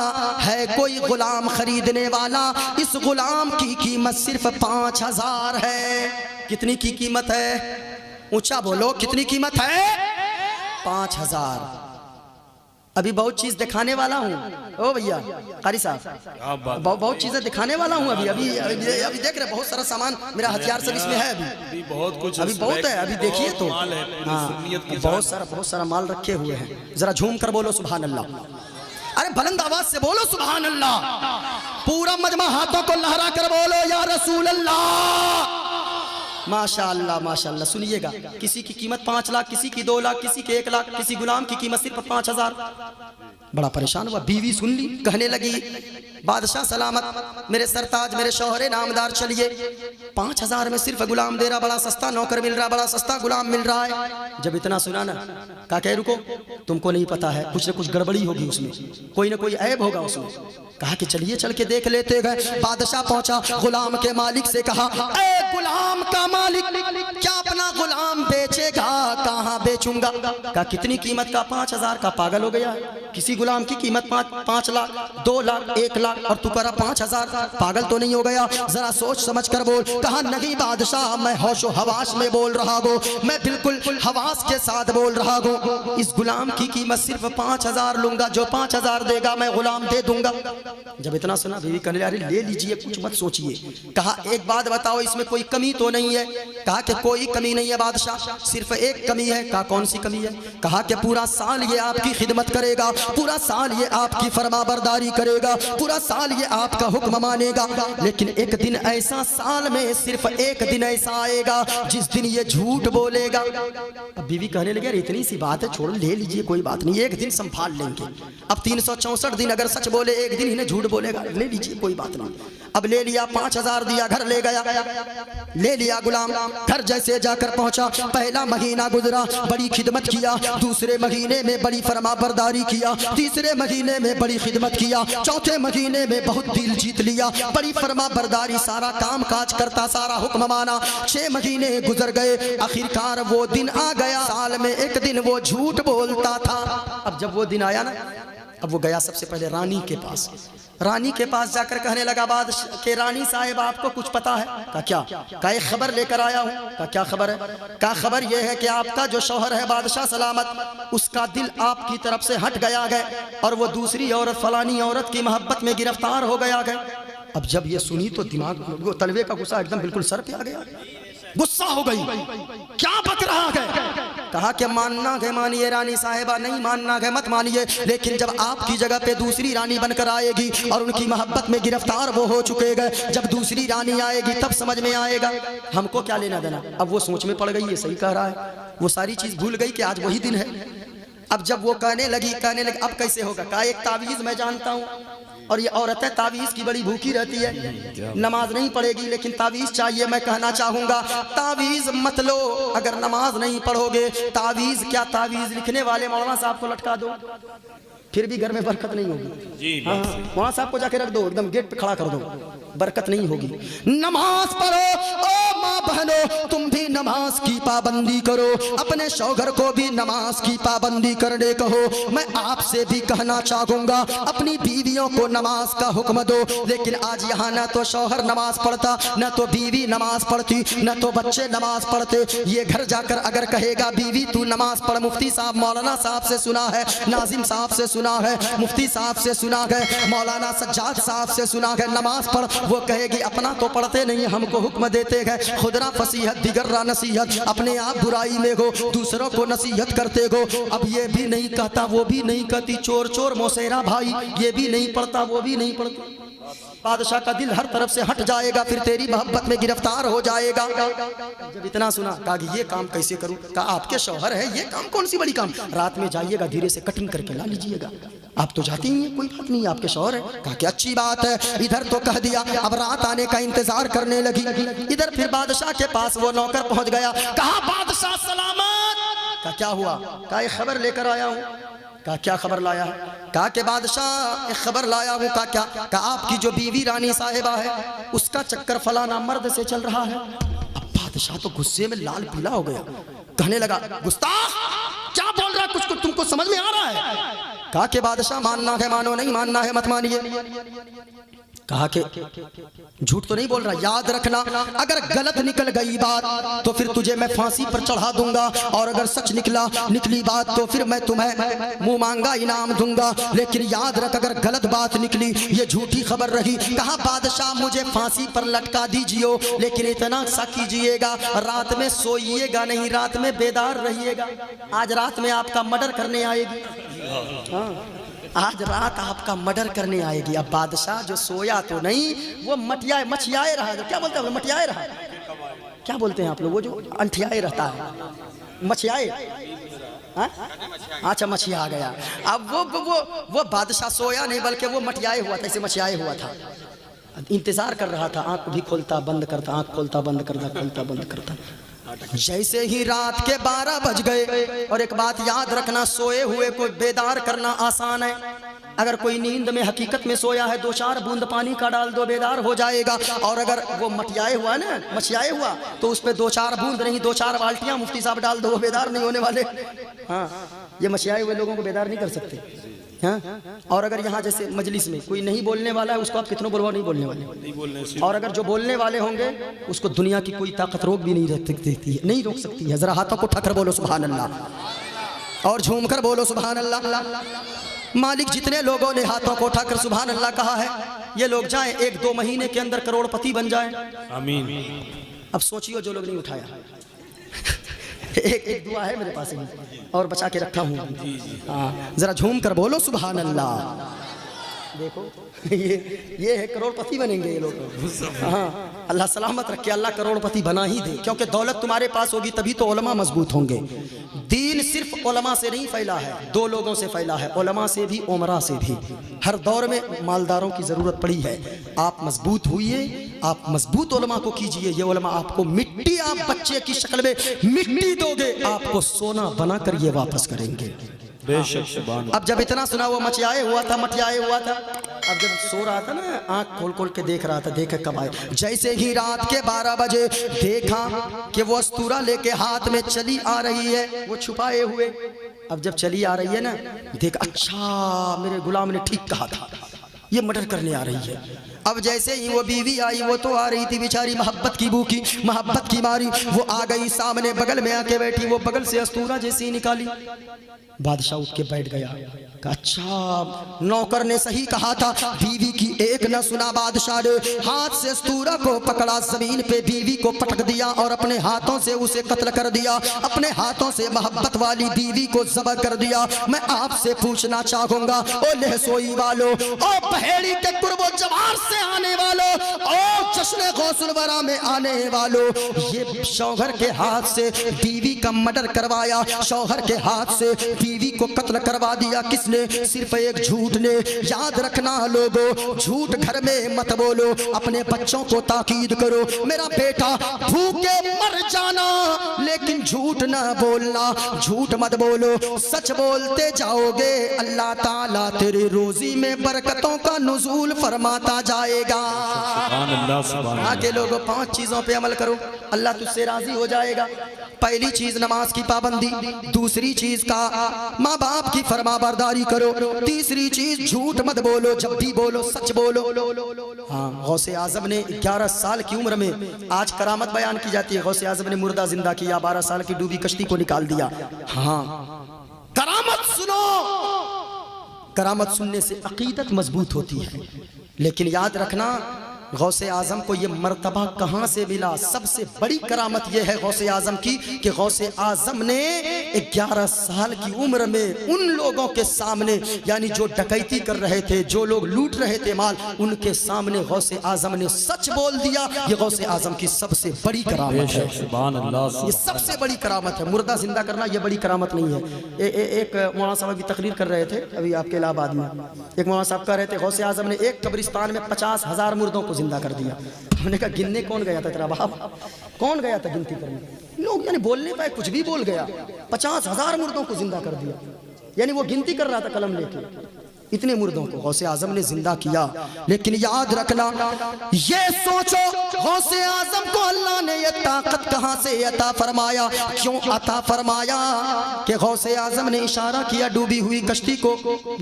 है कोई गुलाम खरीदने वाला? इस गुलाम की कीमत सिर्फ 5000 है। कितनी की कीमत है? ऊंचा बोलो, कितनी कीमत है? 5000। अभी बहुत चीज दिखाने वाला हूँ ओ भैया कारी साहब, बहुत चीजें दिखाने वाला हूँ। अभी देख रहे बहुत सारा सामान मेरा हथियार सब इसमें है। अभी बहुत कुछ, अभी बहुत है, अभी देखिए तो हाँ बहुत सारा माल रखे हुए हैं। जरा झूम कर बोलो सुभान अल्लाह। अरे बुलंद आवाज से बोलो सुभान अल्लाह। पूरा मजमा हाथों को लहरा कर बोलो या रसूल अल्लाह। माशाअल्लाह माशाअल्लाह। सुनिएगा, किसी की कीमत 5 लाख, किसी की 2 लाख, किसी की 1 लाख, किसी गुलाम की कीमत सिर्फ 5000। बड़ा परेशान हुआ, बीवी सुन ली, कहने लगी बादशाह सलामत, मेरे सरताज, मेरे शौहरे नामदार, चलिए 5000 में सिर्फ गुलाम दे रहा, बड़ा सस्ता नौकर मिल रहा, बड़ा सस्ता गुलाम मिल रहा है। जब इतना सुना ना, कहा कह रुको, तुमको नहीं पता है, कुछ न कुछ गड़बड़ी होगी उसमें, कोई ना कोई ऐब होगा उसमें। कहा कि चलिए चल के देख लेते गए। बादशाह पहुंचा, गुलाम के मालिक से कहा, ए गुलाम का मालिक, क्या अपना गुलाम बेचेगा? कहाँ बेचूंगा? कहा कितनी कीमत का? 5000 का। पागल हो गया, किसी गुलाम की कीमत 5 लाख, 2 लाख, 1 लाख और तू करा 5000? पागल तो नहीं हो गया? जरा सोच समझ कर बोल। कहा नहीं बादशाह, मैं होशो हवास में बोल रहा हूँ, मैं बिल्कुल हवास के साथ बोल रहा हूँ। इस गुलाम की कीमत सिर्फ 5000 लूंगा, जो 5000 देगा मैं गुलाम दे दूंगा। जब इतना सुना, बीवी कहने लगी अरे ले लीजिए, कुछ मत सोचिए। कहा एक बात बताओ, इसमें कोई कमी तो नहीं है? कहा कि कोई कमी नहीं है बादशाह, सिर्फ एक कमी है। कहा कौन सी कमी है? कहा कि पूरा साल ये आपकी खिदमत करेगा, पूरा साल ये आपकी फरमाबरदारी करेगा, पूरा साल ये आपका हुक्म मानेगा, लेकिन एक दिन ऐसा साल में सिर्फ एक दिन ऐसा आएगा जिस दिन ये झूठ बोलेगा। अब बीवी कहने लगे इतनी सी बात है, छोड़ ले लीजिए, कोई बात नहीं, एक दिन संभाल लेंगे। अब 364 दिन अगर सच बोले, एक दिन इन्हें झूठ बोलेगा, ले लीजिए कोई बात नहीं। अब ले लिया, 5000 दिया, घर ले गया, ले लिया गुलाम, घर जैसे जाकर पहुंचा, पहला महीना गुजरा, बड़ी खिदमत किया, दूसरे महीने में बड़ी फरमाबरदारी किया, तीसरे महीने में बड़ी खिदमत किया, चौथे महीने में बहुत दिल जीत लिया, बड़ी फरमाबरदारी, सारा काम काज करता, सारा हुक्म माना। 6 महीने गुजर गए, आखिरकार वो दिन आ गया, साल में एक दिन वो झूठ बोलता था। अब जब वो दिन आया ना, अब वो गया सबसे पहले रानी के पास, रानी के पास जाकर कहने लगा बादशाह के रानी साहिब आपको कुछ पता है? का क्या? का एक खबर लेकर आया हूँ। का क्या खबर है? का खबर यह है कि आपका जो शौहर है बादशाह सलामत, उसका दिल आपकी तरफ से हट गया है और वो दूसरी औरत, फलानी औरत की मोहब्बत में गिरफ्तार हो गया है। अब जब ये सुनी तो दिमाग, वो तलवे का गुस्सा एकदम बिल्कुल सर पे आ गया, गुस्सा हो गई, क्या बक रहा है? कहा कि मानना है मानिए रानी साहिबा, नहीं मानना है मत मानिए, लेकिन जब आपकी जगह पे दूसरी रानी बनकर आएगी और उनकी मोहब्बत में गिरफ्तार वो हो चुके गए, जब दूसरी रानी आएगी तब समझ में आएगा, हमको क्या लेना देना। अब वो सोच में पड़ गई, ये सही कह रहा है, वो सारी चीज भूल गई कि आज वही दिन है। अब जब वो कहने लगी अब कैसे होगा? कहा एक तावीज मैं जानता हूँ, और ये औरतें तावीज़ की बड़ी भूखी रहती है, नमाज नहीं पढ़ेगी लेकिन तावीज़ चाहिए। मैं कहना चाहूँगा तावीज़ मत लो, अगर नमाज नहीं पढ़ोगे, तावीज़ क्या, तावीज़ लिखने वाले मौलाना साहब को लटका दो, फिर भी घर में बरकत नहीं होगी। हाँ, मौलाना साहब को जाके रख दो, एकदम गेट पे खड़ा कर दो, बरकत नहीं होगी। नमाज पढ़ो ओ माँ बहनों, तुम भी नमाज की पाबंदी करो, अपने शौहर को भी नमाज की पाबंदी करने कहो। मैं आपसे भी कहना चाहूँगा अपनी बीवियों को नमाज का हुक्म दो, लेकिन आज यहाँ न तो शौहर नमाज पढ़ता, न तो बीवी नमाज पढ़ती, न तो बच्चे नमाज पढ़ते। ये घर जाकर अगर कहेगा बीवी तू नमाज पढ़, मुफ्ती साहब मौलाना साहब से सुना है, नाजिम साहब से सुना है, मुफ्ती साहब से सुना है, मौलाना सज्जाद साहब से सुना है, नमाज पढ़, वो कहेगी अपना तो पढ़ते नहीं, हमको हुक्म देते हैं, खुदरा फसीहत दिगर्रा नसीहत, अपने आप बुराई में हो, दूसरों को नसीहत करते हो। अब ये भी नहीं कहता, वो भी नहीं कहती, चोर चोर मौसेरा भाई, ये भी नहीं पढ़ता, वो भी नहीं पढ़ता। बादशाह का दिल हर तरफ से हट जाएगा, फिर तेरी मोहब्बत में गिरफ्तार हो जाएगा। जब इतना सुना कहा ये काम कैसे करूं? कहा आपके शौहर है, ये काम कौन सी बड़ी काम, रात में जाइएगा धीरे से कटिंग करके ला लीजिएगा, आप तो जाते ही हैं, कोई बात नहीं, आपके शौहर है। कहा कि अच्छी बात है, इधर तो कह दिया, अब रात आने का इंतजार करने लगी। इधर फिर बादशाह के पास वो नौकर पहुंच गया, कहा बादशाह सलामत। कहा क्या हुआ? कहा एक खबर लेकर आया हूँ। कहा क्या खबर लाया है? कहा कि बादशाह एक खबर लाया हूँ। कहा क्या? कहा आपकी जो बीवी रानी साहिबा है उसका चक्कर फलाना मर्द से चल रहा है। अब बादशाह तो गुस्से में लाल पीला हो गया, कहने लगा गुस्ताख क्या बोल रहा है, कुछ तुमको समझ में आ रहा है? कहा कि बादशाह मानना है मानो, नहीं मानना है मत मानिए। कहा कि झूठ तो नहीं बोल रहा, याद रखना अगर गलत निकल गई बात तो फिर तुझे मैं फांसी पर चढ़ा दूंगा, और अगर सच निकली बात तो फिर मैं तुम्हें मुंह मांगा इनाम दूंगा, लेकिन याद रख अगर गलत बात निकली, ये झूठी खबर रही। कहा बादशाह मुझे फांसी पर लटका दीजिए, लेकिन इतना सा कीजिएगा रात में सोइएगा नहीं, रात में बेदार रहिएगा, आज रात में आपका मर्डर करने आएगी। हाँ, आज रात आपका मर्डर करने आएगी। अब बादशाह जो सोया तो नहीं, वो मछियाए रहा, क्या बोलते हैं मटियाए रहा, क्या बोलते हैं आप लोग, वो जो अंठियाए रहता है, मछियाए, अच्छा मछिया आ गया। अब वो बादशाह सोया नहीं बल्कि वो मटियाए हुआ था, ऐसे मछियाए हुआ था, इंतजार कर रहा था, आंख भी खोलता बंद करता, आंख खोलता बंद करता, खोलता बंद करता। जैसे ही रात के 12 बज गए, और एक बात याद रखना, सोए हुए को बेदार करना आसान है, अगर कोई नींद में हकीकत में सोया है 2-4 बूंद पानी का डाल दो, बेदार हो जाएगा, और अगर वो मटियाए हुआ ना, मछियाए हुआ, तो उस पर 2-4 बूंद नहीं 2-4 बाल्टियां मुफ्ती साहब डाल दो, वो बेदार नहीं होने वाले। हाँ, ये मछियाए हुए लोगों को बेदार नहीं कर सकते। हाँ, और अगर यहाँ जैसे मजलिस में कोई नहीं बोलने वाला है, उसको आप कितनों बोलवा नहीं बोलने वाले, और अगर जो बोलने वाले होंगे उसको दुनिया की कोई ताकत रोक भी नहीं सकती है, नहीं रोक सकती है। जरा हाथों को ठकर बोलो सुभान अल्लाह, और झूमकर बोलो सुभान अल्लाह। मालिक जितने लोगों ने हाथों को उठाकर सुभान अल्लाह कहा है, ये लोग जाएं 1-2 महीने के अंदर करोड़पति बन जाएं। आमीन। अब सोचियो जो लोग नहीं उठाया एक दुआ है मेरे पास भी और बचा के रखा हूँ। हाँ, जरा झूम कर बोलो सुभान अल्लाह। देखो ये है करोड़पति बनेंगे ये लोग। हाँ, अल्लाह सलामत रखे, अल्लाह करोड़पति बना ही दे, क्योंकि दौलत तुम्हारे पास होगी तभी तो उलमा मजबूत होंगे। दीन सिर्फ उलमा से नहीं फैला है, दो लोगों से फैला है, उलमा से भी उमरा से भी। हर दौर में मालदारों की ज़रूरत पड़ी है। आप मजबूत हुइए, आप मजबूत उलमा को कीजिए। ये उलमा आपको मिट्टी, आप बच्चे की शक्ल में मिट्टी दोगे, आपको सोना बनाकर ये वापस करेंगे। बेशक सुभान। अब जब इतना सुना हुआ मटियाए हुआ था, अब जब सो रहा था ना, आंख खोल खोल के देख रहा था, देखे कब आए। जैसे ही रात के 12 बजे देखा कि वो अस्तूरा लेके हाथ में चली आ रही है, वो छुपाए हुए। अब जब चली आ रही है ना, देख अच्छा मेरे गुलाम ने ठीक कहा था, ये मर्डर करने आ रही है। अब जैसे ही वो बीवी आई, वो तो आ रही थी बेचारी मोहब्बत की भूखी, मोहब्बत की मारी, वो आ गई सामने, बगल में आके बैठी, वो बगल से अस्तूरा जैसी निकाली। बादशाह उठ के बैठ गया। अच्छा नौकर ने सही कहा था, बीवी की एक न सुना बादशाह ने हाथ से अस्तूरा को पकड़ा, जमीन पे बीवी को पटक दिया और अपने हाथों से उसे कत्ल कर दिया, अपने हाथों से मोहब्बत वाली बीवी को ज़ब्ह कर दिया। मैं आपसे पूछना चाहूंगा, ओ लहसोई वालों, ओ पहेड़ी के कुर्बो जवार से आने वालों, ओ जश्न गौसुल वरा में आने वालों, ये शौहर के हाथ से बीवी का मर्डर करवाया, शौहर के हाथ से बीवी को कत्ल करवा दिया किसने? सिर्फ एक झूठ ने। याद रखना लोगों, झूठ घर में मत बोलो, अपने बच्चों को ताकीद करो, मेरा बेटा भूखे मर जाना लेकिन झूठ ना बोलना, झूठ मत बोलो, सच बोलते जाओगे, अल्लाह ताला तेरी रोजी में बरकतों का नुज़ूल फरमाता जाएगा। आके लोगों 5 चीजों पे अमल करो, अल्लाह तुझसे राजी हो जाएगा। पहली चीज नमाज की पाबंदी, दूसरी चीज का माँ बाप की फरमाबरदारी करो, तीसरी चीज झूठ मत बोलो, जब भी बोलो सच बोलो। हाँ, गौसे आजम ने 11 साल की उम्र में, आज करामत बयान की जाती है, गौसे आजम ने मुर्दा जिंदा किया, 12 साल की डूबी कश्ती को निकाल दिया। हाँ, करामत सुनो, करामत सुनने से अकीदत मजबूत होती है। लेकिन याद रखना, गौसे आजम को ये मर्तबा कहाँ से मिला? सबसे बड़ी करामत ये है गौसे आजम की कि गौसे आजम ने 11 साल की उम्र में उन लोगों के सामने, यानी जो डकैती कर रहे थे, जो लोग लूट रहे थे माल, उनके सामने गौसे आजम ने सच बोल दिया। ये गौसे आजम की सबसे बड़ी करामत है, ये सबसे बड़ी करामत है। मुर्दा जिंदा करना ये बड़ी करामत नहीं है। एक मौलाना साहब अभी तकरीर कर रहे थे अभी आपके इलाहाबाद में, एक मौलाना साहब कह रहे थे गौसे आजम ने एक कब्रिस्तान में 50,000 मुर्दों को जिंदा कर दिया। हमने कहा गिनने कौन गया था तेरा बाप? कौन गया था गिनती करने? लोग यानी बोलने पाए कुछ भी बोल गया। 50,000 मुर्दों को जिंदा कर दिया, यानी वो गिनती कर रहा था कलम लेके। इतने मुर्दों को गौसे आजम ने जिंदा किया। लेकिन याद रखना, ये सोचो गौसे आजम को अल्लाह ने ये ताकत कहां से अता फरमाया? क्यों अता फरमाया कि गौसे आजम ने इशारा किया, डूबी हुई कश्ती को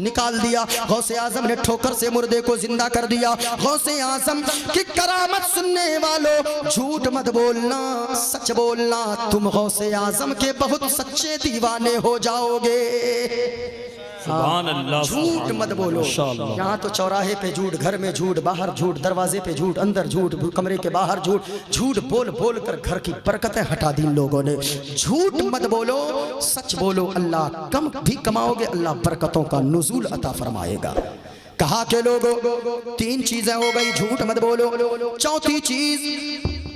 निकाल दिया, गौसे आजम ने ठोकर से मुर्दे को जिंदा कर दिया। गौसे आजम की करामत सुनने वालों, झूठ मत बोलना, सच बोलना, तुम गौसे आजम के बहुत सच्चे दीवाने हो जाओगे। झूठ मत बोलो। यहाँ तो चौराहे पे झूठ, घर में झूठ, बाहर झूठ, दरवाजे पे झूठ, अंदर झूठ, कमरे के बाहर झूठ, झूठ बोल बोल कर घर की बरकतें हटा दी इन लोगों ने। झूठ मत बोलो, सच बोलो, अल्लाह कम भी कमाओगे, अल्लाह बरकतों का नुज़ूल अता फरमाएगा। कहा के लोगों 3 चीजें हो गई, झूठ मत बोलो। चौथी चीज,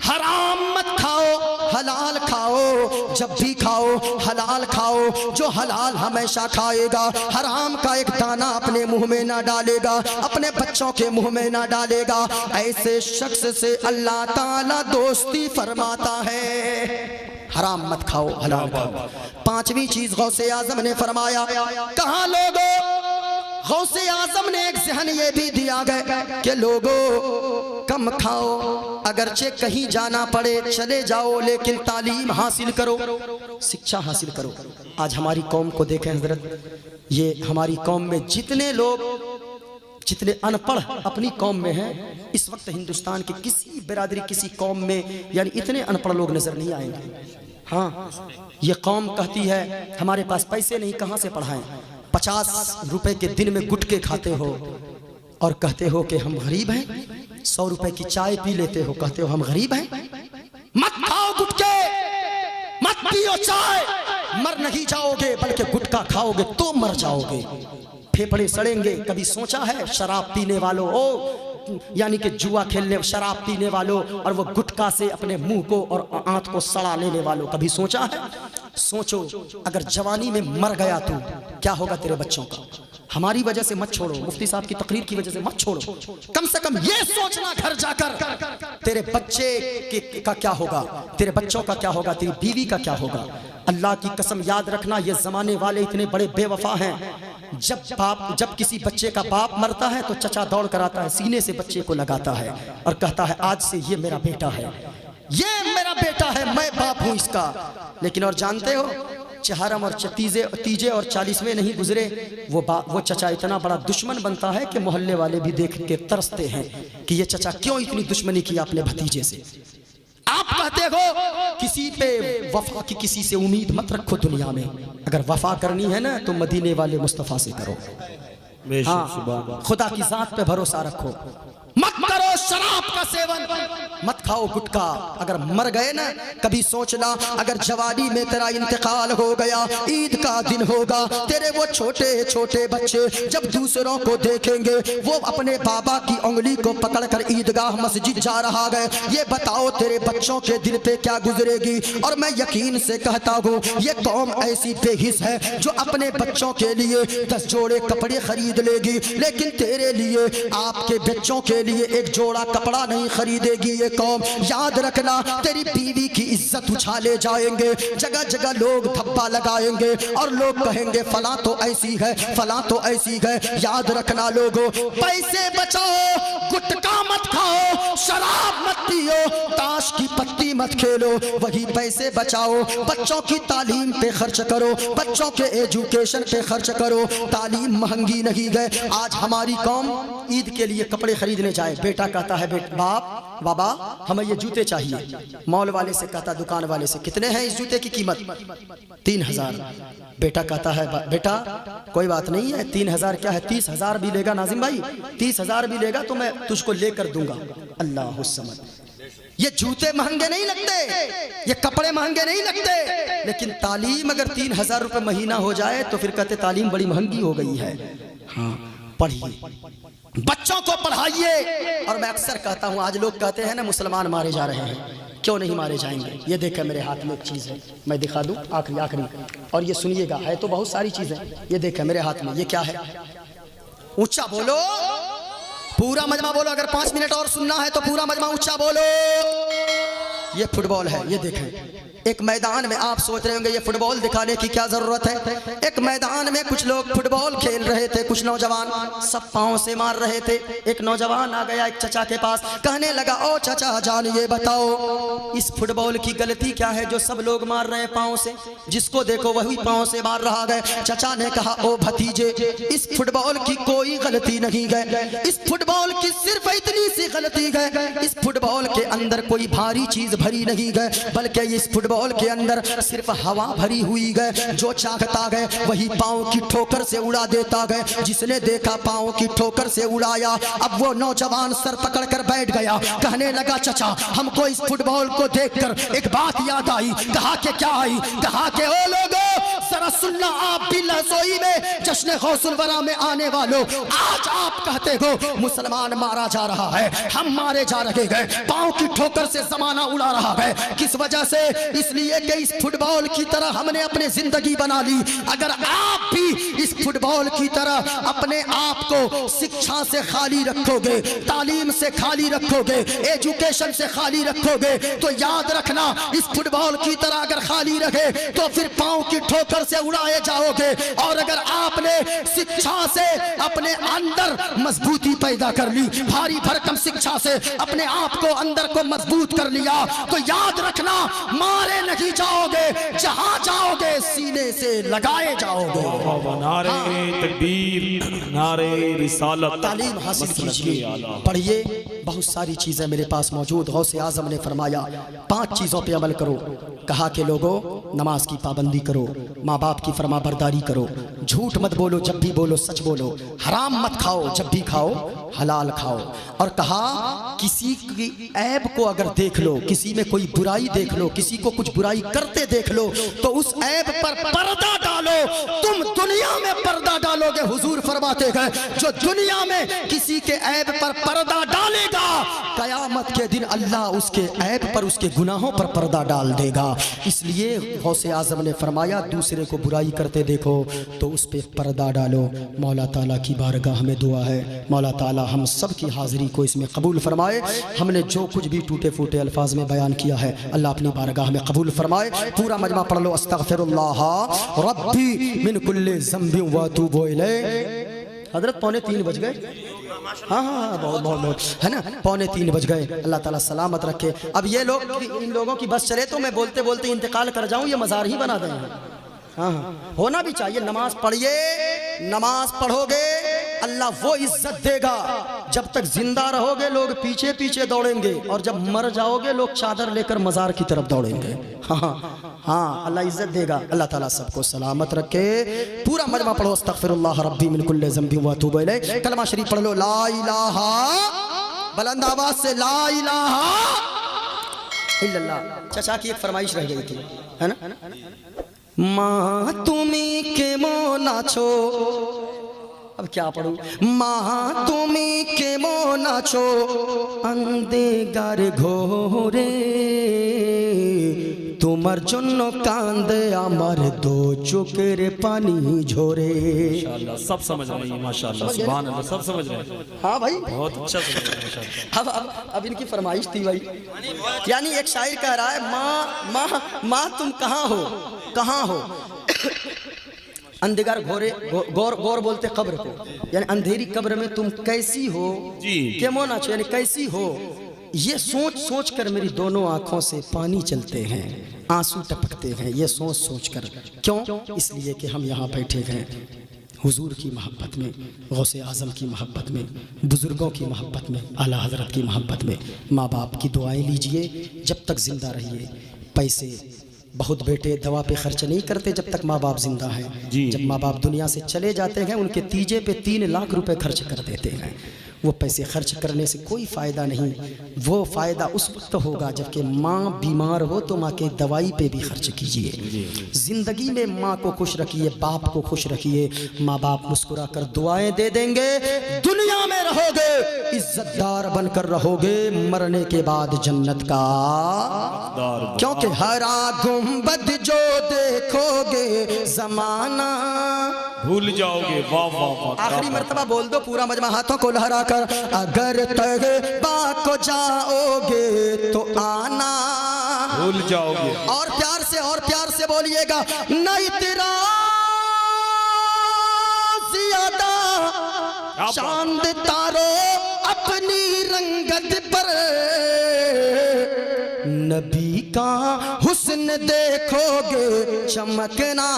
हराम मत खाओ, हलाल खाओ, जब भी खाओ हलाल खाओ। जो हलाल हमेशा खाएगा, हराम का एक दाना अपने मुंह में ना डालेगा, अपने बच्चों के मुंह में ना डालेगा, ऐसे शख्स से अल्लाह ताला दोस्ती फरमाता है। हराम मत खाओ, हलाल खाओ। 5वीं चीज गौसे आजम ने फरमाया, कहा लोगों, गौसे आजम ने एक जहन ये भी दिया गया कि लोगों कम खाओ, अगरचे कहीं जाना पड़े चले जाओ, लेकिन तालीम हासिल करो, शिक्षा हासिल करो। आज हमारी कौम को देखें हजरत, ये हमारी कौम में जितने लोग, जितने अनपढ़ अपनी कौम में हैं, इस वक्त हिंदुस्तान के किसी बिरादरी, किसी कौम में यानी इतने अनपढ़ लोग नजर नहीं आएंगे। हाँ, ये कौम कहती है हमारे पास पैसे नहीं, कहाँ से पढ़ाएं? 50 रुपए के दिन में गुटके खाते हो और कहते हो कि हम गरीब हैं। 100 रुपए की चाय पी लेते हो, कहते हो हम गरीब हैं। मत खाओ गुटके, मत मत पियो चाय, मर नहीं जाओगे, बल्कि गुटखा खाओगे तो मर जाओगे, फेफड़े सड़ेंगे। कभी सोचा है शराब पीने वालों, ओ यानी कि जुआ खेलने, शराब पीने वालों और वो गुटखा से अपने मुंह को और आंत को सड़ा लेने वालों, कभी सोचा है? सोचो, अगर जवानी में मर गया तो क्या होगा तेरे बच्चों का? हमारी वजह से मत छोड़ो, मुफ्ती साहब की तकरीर की वजह से मत छोड़ो, कम से कम ये सोचना घर जाकर तेरे बच्चे का क्या होगा, तेरे बच्चों का क्या होगा, तेरी बीवी का क्या होगा। अल्लाह की कसम याद रखना, ये जमाने वाले इतने बड़े बेवफा हैं। जब किसी बच्चे का बाप मरता है तो चचा दौड़ कर आता है, सीने से बच्चे को लगाता है और कहता है आज से ये मेरा बेटा है, ये मेरा बेटा है, मैं बाप हूं इसका। लेकिन और जानते हो, चहरम और तीजे और 40वें नहीं गुजरे, वो चचा इतना बड़ा दुश्मन बनता है कि मोहल्ले वाले भी देख के तरसते हैं कि ये चचा क्यों इतनी दुश्मनी की अपने भतीजे से। आप कहते हो किसी पे वफा की किसी से उम्मीद मत रखो दुनिया में, अगर वफा करनी है ना तो मदीने वाले मुस्तफ़ा से करो। हाँ, खुदा की जात पे भरोसा रखो, मत करो शराब का सेवन, मत खाओ गुटखा। अगर मर गए ना, कभी सोचना अगर जवानी में तेरा इंतकाल हो गया, ईद का दिन होगा, तेरे वो छोटे छोटे बच्चे जब दूसरों को देखेंगे, वो अपने बाबा की उंगली को पकड़कर ईदगाह मस्जिद जा रहा है, ये बताओ तेरे बच्चों के दिल पे क्या गुजरेगी। और मैं यकीन से कहता हूँ ये कौम ऐसी बेहिस है जो अपने बच्चों के लिए 10 जोड़े कपड़े खरीद लेगी, लेकिन तेरे लिए, आपके बच्चों के लिए एक जोड़ा कपड़ा नहीं खरीदेगी ये कौम। याद रखना, तेरी बीवी की इज्जत उछाले जाएंगे, जगह जगह लोग धब्बा लगाएंगे और लोग कहेंगे फला तो ऐसी है, फला तो ऐसी है। याद रखना लोगों, पैसे बचाओ, गुटखा मत खाओ, शराब मत पियो, ताश की पत्ती मत खेलो, वही पैसे बचाओ, बच्चों की तालीम पे खर्च करो, बच्चों के एजुकेशन पे खर्च करो। तालीम महंगी नहीं है। आज हमारी कौम ईद के लिए कपड़े खरीदने जाए, बेटा कहता है बाबा हमें ये जूते चाहिए, मॉल वाले से कहता, दुकान वाले से कितने हैं इस जूते की कीमत? 3000। बेटा कहता है बेटा कोई बात नहीं है, 3000 क्या है, 30,000 भी लेगा नाजिम भाई, 30,000 भी लेगा तो मैं तुझको लेकर दूंगा। अल्लाह समझ, ये जूते महंगे नहीं लगते, ये कपड़े महंगे नहीं लगते, लेकिन तालीम अगर 3000 रुपए महीना हो जाए तो फिर कहते तालीम बड़ी महंगी हो गई है। हाँ, पढ़िए, बच्चों को पढ़ाइए। और मैं अक्सर कहता हूँ, आज लोग कहते हैं ना मुसलमान मारे जा रहे हैं, क्यों नहीं मारे जाएंगे? ये देखें मेरे हाथ में एक चीज़ है, मैं दिखा दूँ आखिरी, और ये सुनिएगा, है तो बहुत सारी चीज़ें। ये देखें मेरे हाथ में, ये क्या है? ऊंचा बोलो, पूरा मजमा बोलो, अगर 5 मिनट और सुनना है तो पूरा मजमा ऊंचा बोलो। ये फुटबॉल है, ये देखें। एक मैदान में, आप सोच रहे होंगे ये फुटबॉल दिखाने की क्या जरूरत है? एक मैदान में कुछ लोग फुटबॉल खेल रहे थे, कुछ नौजवान सब पांव से मार रहे थे। एक नौजवान आ गया एक चचा के पास, कहने लगा, ओ चचा जान ये बताओ इस फुटबॉल की गलती क्या है जो सब लोग मार रहे हैं पांव से, जिसको देखो वही पांव से मार रहा है। चचा ने कहा, ओ भतीजे इस फुटबॉल की कोई गलती नहीं है, इस फुटबॉल की सिर्फ इतनी सी गलती है, इस फुटबॉल के अंदर कोई भारी चीज भरी नहीं है, बल्कि इस फुटबॉल के अंदर सिर्फ हवा भरी हुई है, जो चाहता है वही पांव की ठोकर से उड़ा देता है। जिसने देखा पांव की ठोकर से उड़ाया, अब वो नौजवान सर पकड़कर बैठ गया, कहने लगा चचा हमको इस फुटबॉल को देखकर एक बात याद आई। कहा कि क्या आई? कहा कि ओ लोगों जरा सुनना, आप भी लहसोई में जश्न गौसुल वरा में आने वालों, आज आप कहते हो मुसलमान मारा जा रहा है, हम मारे जा रहे हैं, पांव की ठोकर से जमाना उड़ा रहा है। किस वजह से? इसलिए कि इस फुटबॉल की तरह हमने अपनी जिंदगी बना ली। अगर आप भी इस फुटबॉल की तरह अपने आप को शिक्षा से खाली रखोगे, तालीम से खाली रखोगे, एजुकेशन से खाली रखोगे, तो याद रखना इस फुटबॉल की तरह अगर खाली रहे तो फिर पांव की ठोकर से उड़ाए जाओगे। और अगर आपने शिक्षा से अपने अंदर मजबूती पैदा कर ली, भारी भरकम शिक्षा से अपने आप को अंदर को मजबूत कर लिया, तो याद रखना मारे नहीं जाओगे, जहां जाओगे सीने से लगाए जाओगे। नारे तकबीर, नारे रिसालत। तालीम हासिल कीजिए, पढ़िए, बहुत सारी चीजें मेरे पास मौजूद। गौसे आजम ने फरमाया 5 चीजों पे अमल करो। कहा कि लोगों नमाज की पाबंदी करो, माँ बाप की फरमाबरदारी करो, झूठ मत बोलो, जब भी बोलो सच बोलो, हराम मत खाओ, जब भी खाओ हलाल खाओ। और कहा किसी की ऐब को अगर देख लो, किसी में कोई बुराई देख लो, किसी को कुछ बुराई करते देख लो, तो उस ऐब पर पर्दा डालो। तुम दुनिया में पर्दा डालोगे, हुजूर फरमाते हैं जो दुनिया में किसी के ऐब पर पर्दा डालेगा, कयामत के दिन अल्लाह उसके ऐब पर, उसके गुनाहों पर पर्दा डाल देगा। इसलिए गौसे आजम ने फरमाया दूसरे को बुराई करते देखो तो उस पर पर्दा डालो। मौला ताला की बारगाह में दुआ है, मौला ताला हम सब की हाज़िरी को इसमें कबूल फरमाए। हमने जो कुछ भी टूटे फूटे अल्फाज में बयान किया है अल्लाह अपनी बारगाह में कबूल फरमाए। पूरा मजमा पढ़ लो, अस्तगफिरुल्लाह रब्बी मिन कुल्लि ज़ंबिन व अतूबु इलैह। हजरत 2:45 बज गए। हाँ हाँ बहुत बहुत बहुत है ना, 2:45 बज गए। अल्लाह ताला सलामत रखे। अब ये लोग, इन लोगों की बस चले तो मैं बोलते बोलते इंतकाल कर जाऊं, ये मज़ार ही बना देंगे। हाँ हाँ होना भी चाहिए। नमाज पढ़िए, नमाज पढ़ोगे अल्लाह वो इज्जत देगा। जब तक जिंदा रहोगे लोग पीछे पीछे दौड़ेंगे, और जब मर जाओगे लोग चादर लेकर मज़ार की तरफ दौड़ेंगे। हाँ हाँ अल्लाह इज्जत देगा। अल्लाह ताला सबको सलामत रखे। पूरा मजमा पढ़ो, अस्तगफिरुल्लाह रब्बी मिन कुल्लि ज़ंबिन व अतूबु इलैह। कलमा शरीफ पढ़ लो, ला इलाहा, बुलंद आवाज से ला इलाहा इल्लल्लाह। चाचा की एक फरमाइश रह गई थी, है ना, माँ तुम्हें के मो नाचो। अब क्या पढ़ूं? माँ तुम्हें के मो नाचो अंधे गार घोरे, তোমার জন্য কান্দে আমার দো চোখের পানি ঝরে। माशाल्लाह सब समझ रहे हैं, माशाल्लाह सुभान अल्लाह, सब समझ रहे हैं। हाँ भाई बहुत अच्छा समझ रहे हैं माशाल्लाह। अब इनकी फरमाइश थी भाई। यानी एक शायर कह रहा है, माँ माँ माँ तुम कहाँ हो, कहाँ हो। अंधेगार घोरे, गौर गौर बोलते कब्र को, यानी अंधेरी कब्र में तुम कैसी हो जी, केमो नाचो, यानी कैसी हो। ये सोच सोच कर मेरी दोनों आंखों से पानी चलते हैं, आंसू टपकते हैं, ये सोच सोच कर। क्यों? इसलिए कि हम यहाँ बैठे हैं हुजूर की मोहब्बत में, गौसे आज़म की मोहब्बत में, बुज़ुर्गों की मोहब्बत में, आला हज़रत की मोहब्बत में। माँ बाप की दुआएं लीजिए जब तक ज़िंदा रहिए। पैसे बहुत बेटे दवा पे खर्च नहीं करते जब तक माँ बाप जिंदा हैं। जब माँ बाप दुनिया से चले जाते हैं उनके तीजे पे 3 लाख रुपए खर्च कर देते हैं। वो पैसे खर्च करने से कोई फ़ायदा नहीं, वो फ़ायदा उस वक्त होगा जबकि माँ बीमार हो तो माँ के दवाई पे भी खर्च कीजिए। ज़िंदगी में माँ को खुश रखिए, बाप को खुश रखिए। माँ बाप मुस्कुरा कर दुआएं दे देंगे, दुनिया में रहोगे इज्जतदार बनकर रहोगे, मरने के बाद जन्नत का। क्योंकि हरा गुंबद जो देखोगे ज़माना भूल जाओगे। वाह वाह वाह, आखिरी मर्तबा बोल दो पूरा मजमा हाथों को लहरा कर, अगर तगबा को जाओगे तो आना भूल जाओगे। और प्यार से बोलिएगा, नहीं तेरा ज्यादा चांद तारो अपनी रंगत पर, नबी का हुस्न देखोगे चमकना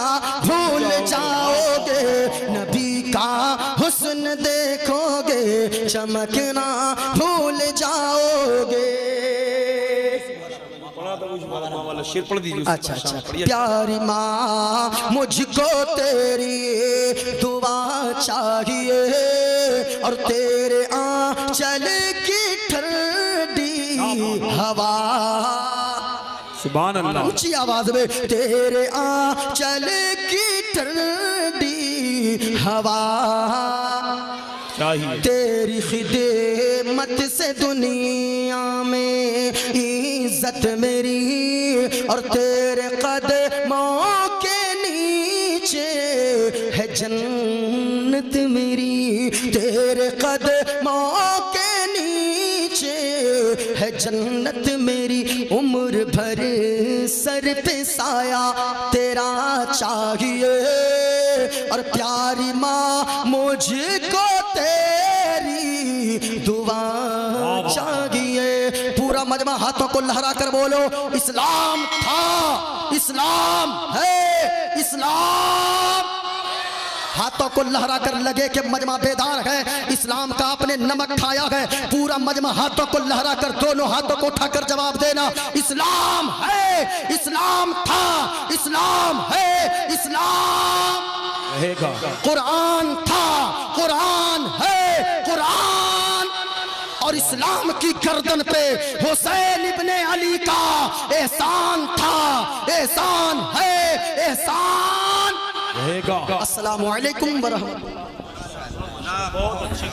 भूल जाओगे, नबी का हुस्न देखोगे चमकना भूल जाओगे। शेर पढ़ दीजिए। अच्छा अच्छा। प्यारी माँ मुझको तेरी दुआ चाहिए और तेरे आंचल की ठंडी हवा। सुभान अल्लाह। ऊंची आवाज में, तेरे आंचल की ठंडी हवा चाहिए, तेरी खिदमत से दुनिया में इज्जत मेरी, और तेरे कदमों के नीचे है जन्नत मेरी, तेरे कदमों के नीचे है जन्नत मेरी। उम्र भर सर पे साया तेरा चाहिए और प्यारी माँ मुझको तेरी दुआ चाहिए। पूरा मजमा हाथों को लहरा कर बोलो, इस्लाम था, इस्लाम है, इस्लाम। हाथों को लहरा कर लगे कि मजमा बेदार है, इस्लाम का आपने नमक खाया है। पूरा मजमा हाथों को लहरा कर, दोनों हाथों को उठाकर जवाब देना, इस्लाम है, इस्लाम था, इस्लाम है, इस्लाम रहेगा। कुरान था, कुरान है, कुरान। और इस्लाम की गर्दन पे हुसैन इब्ने अली का एहसान था, एहसान है, एहसान रहेगा। अस्सलामु अलैकुम व रहमतुल्लाह।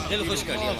दिल खुश कर दिया।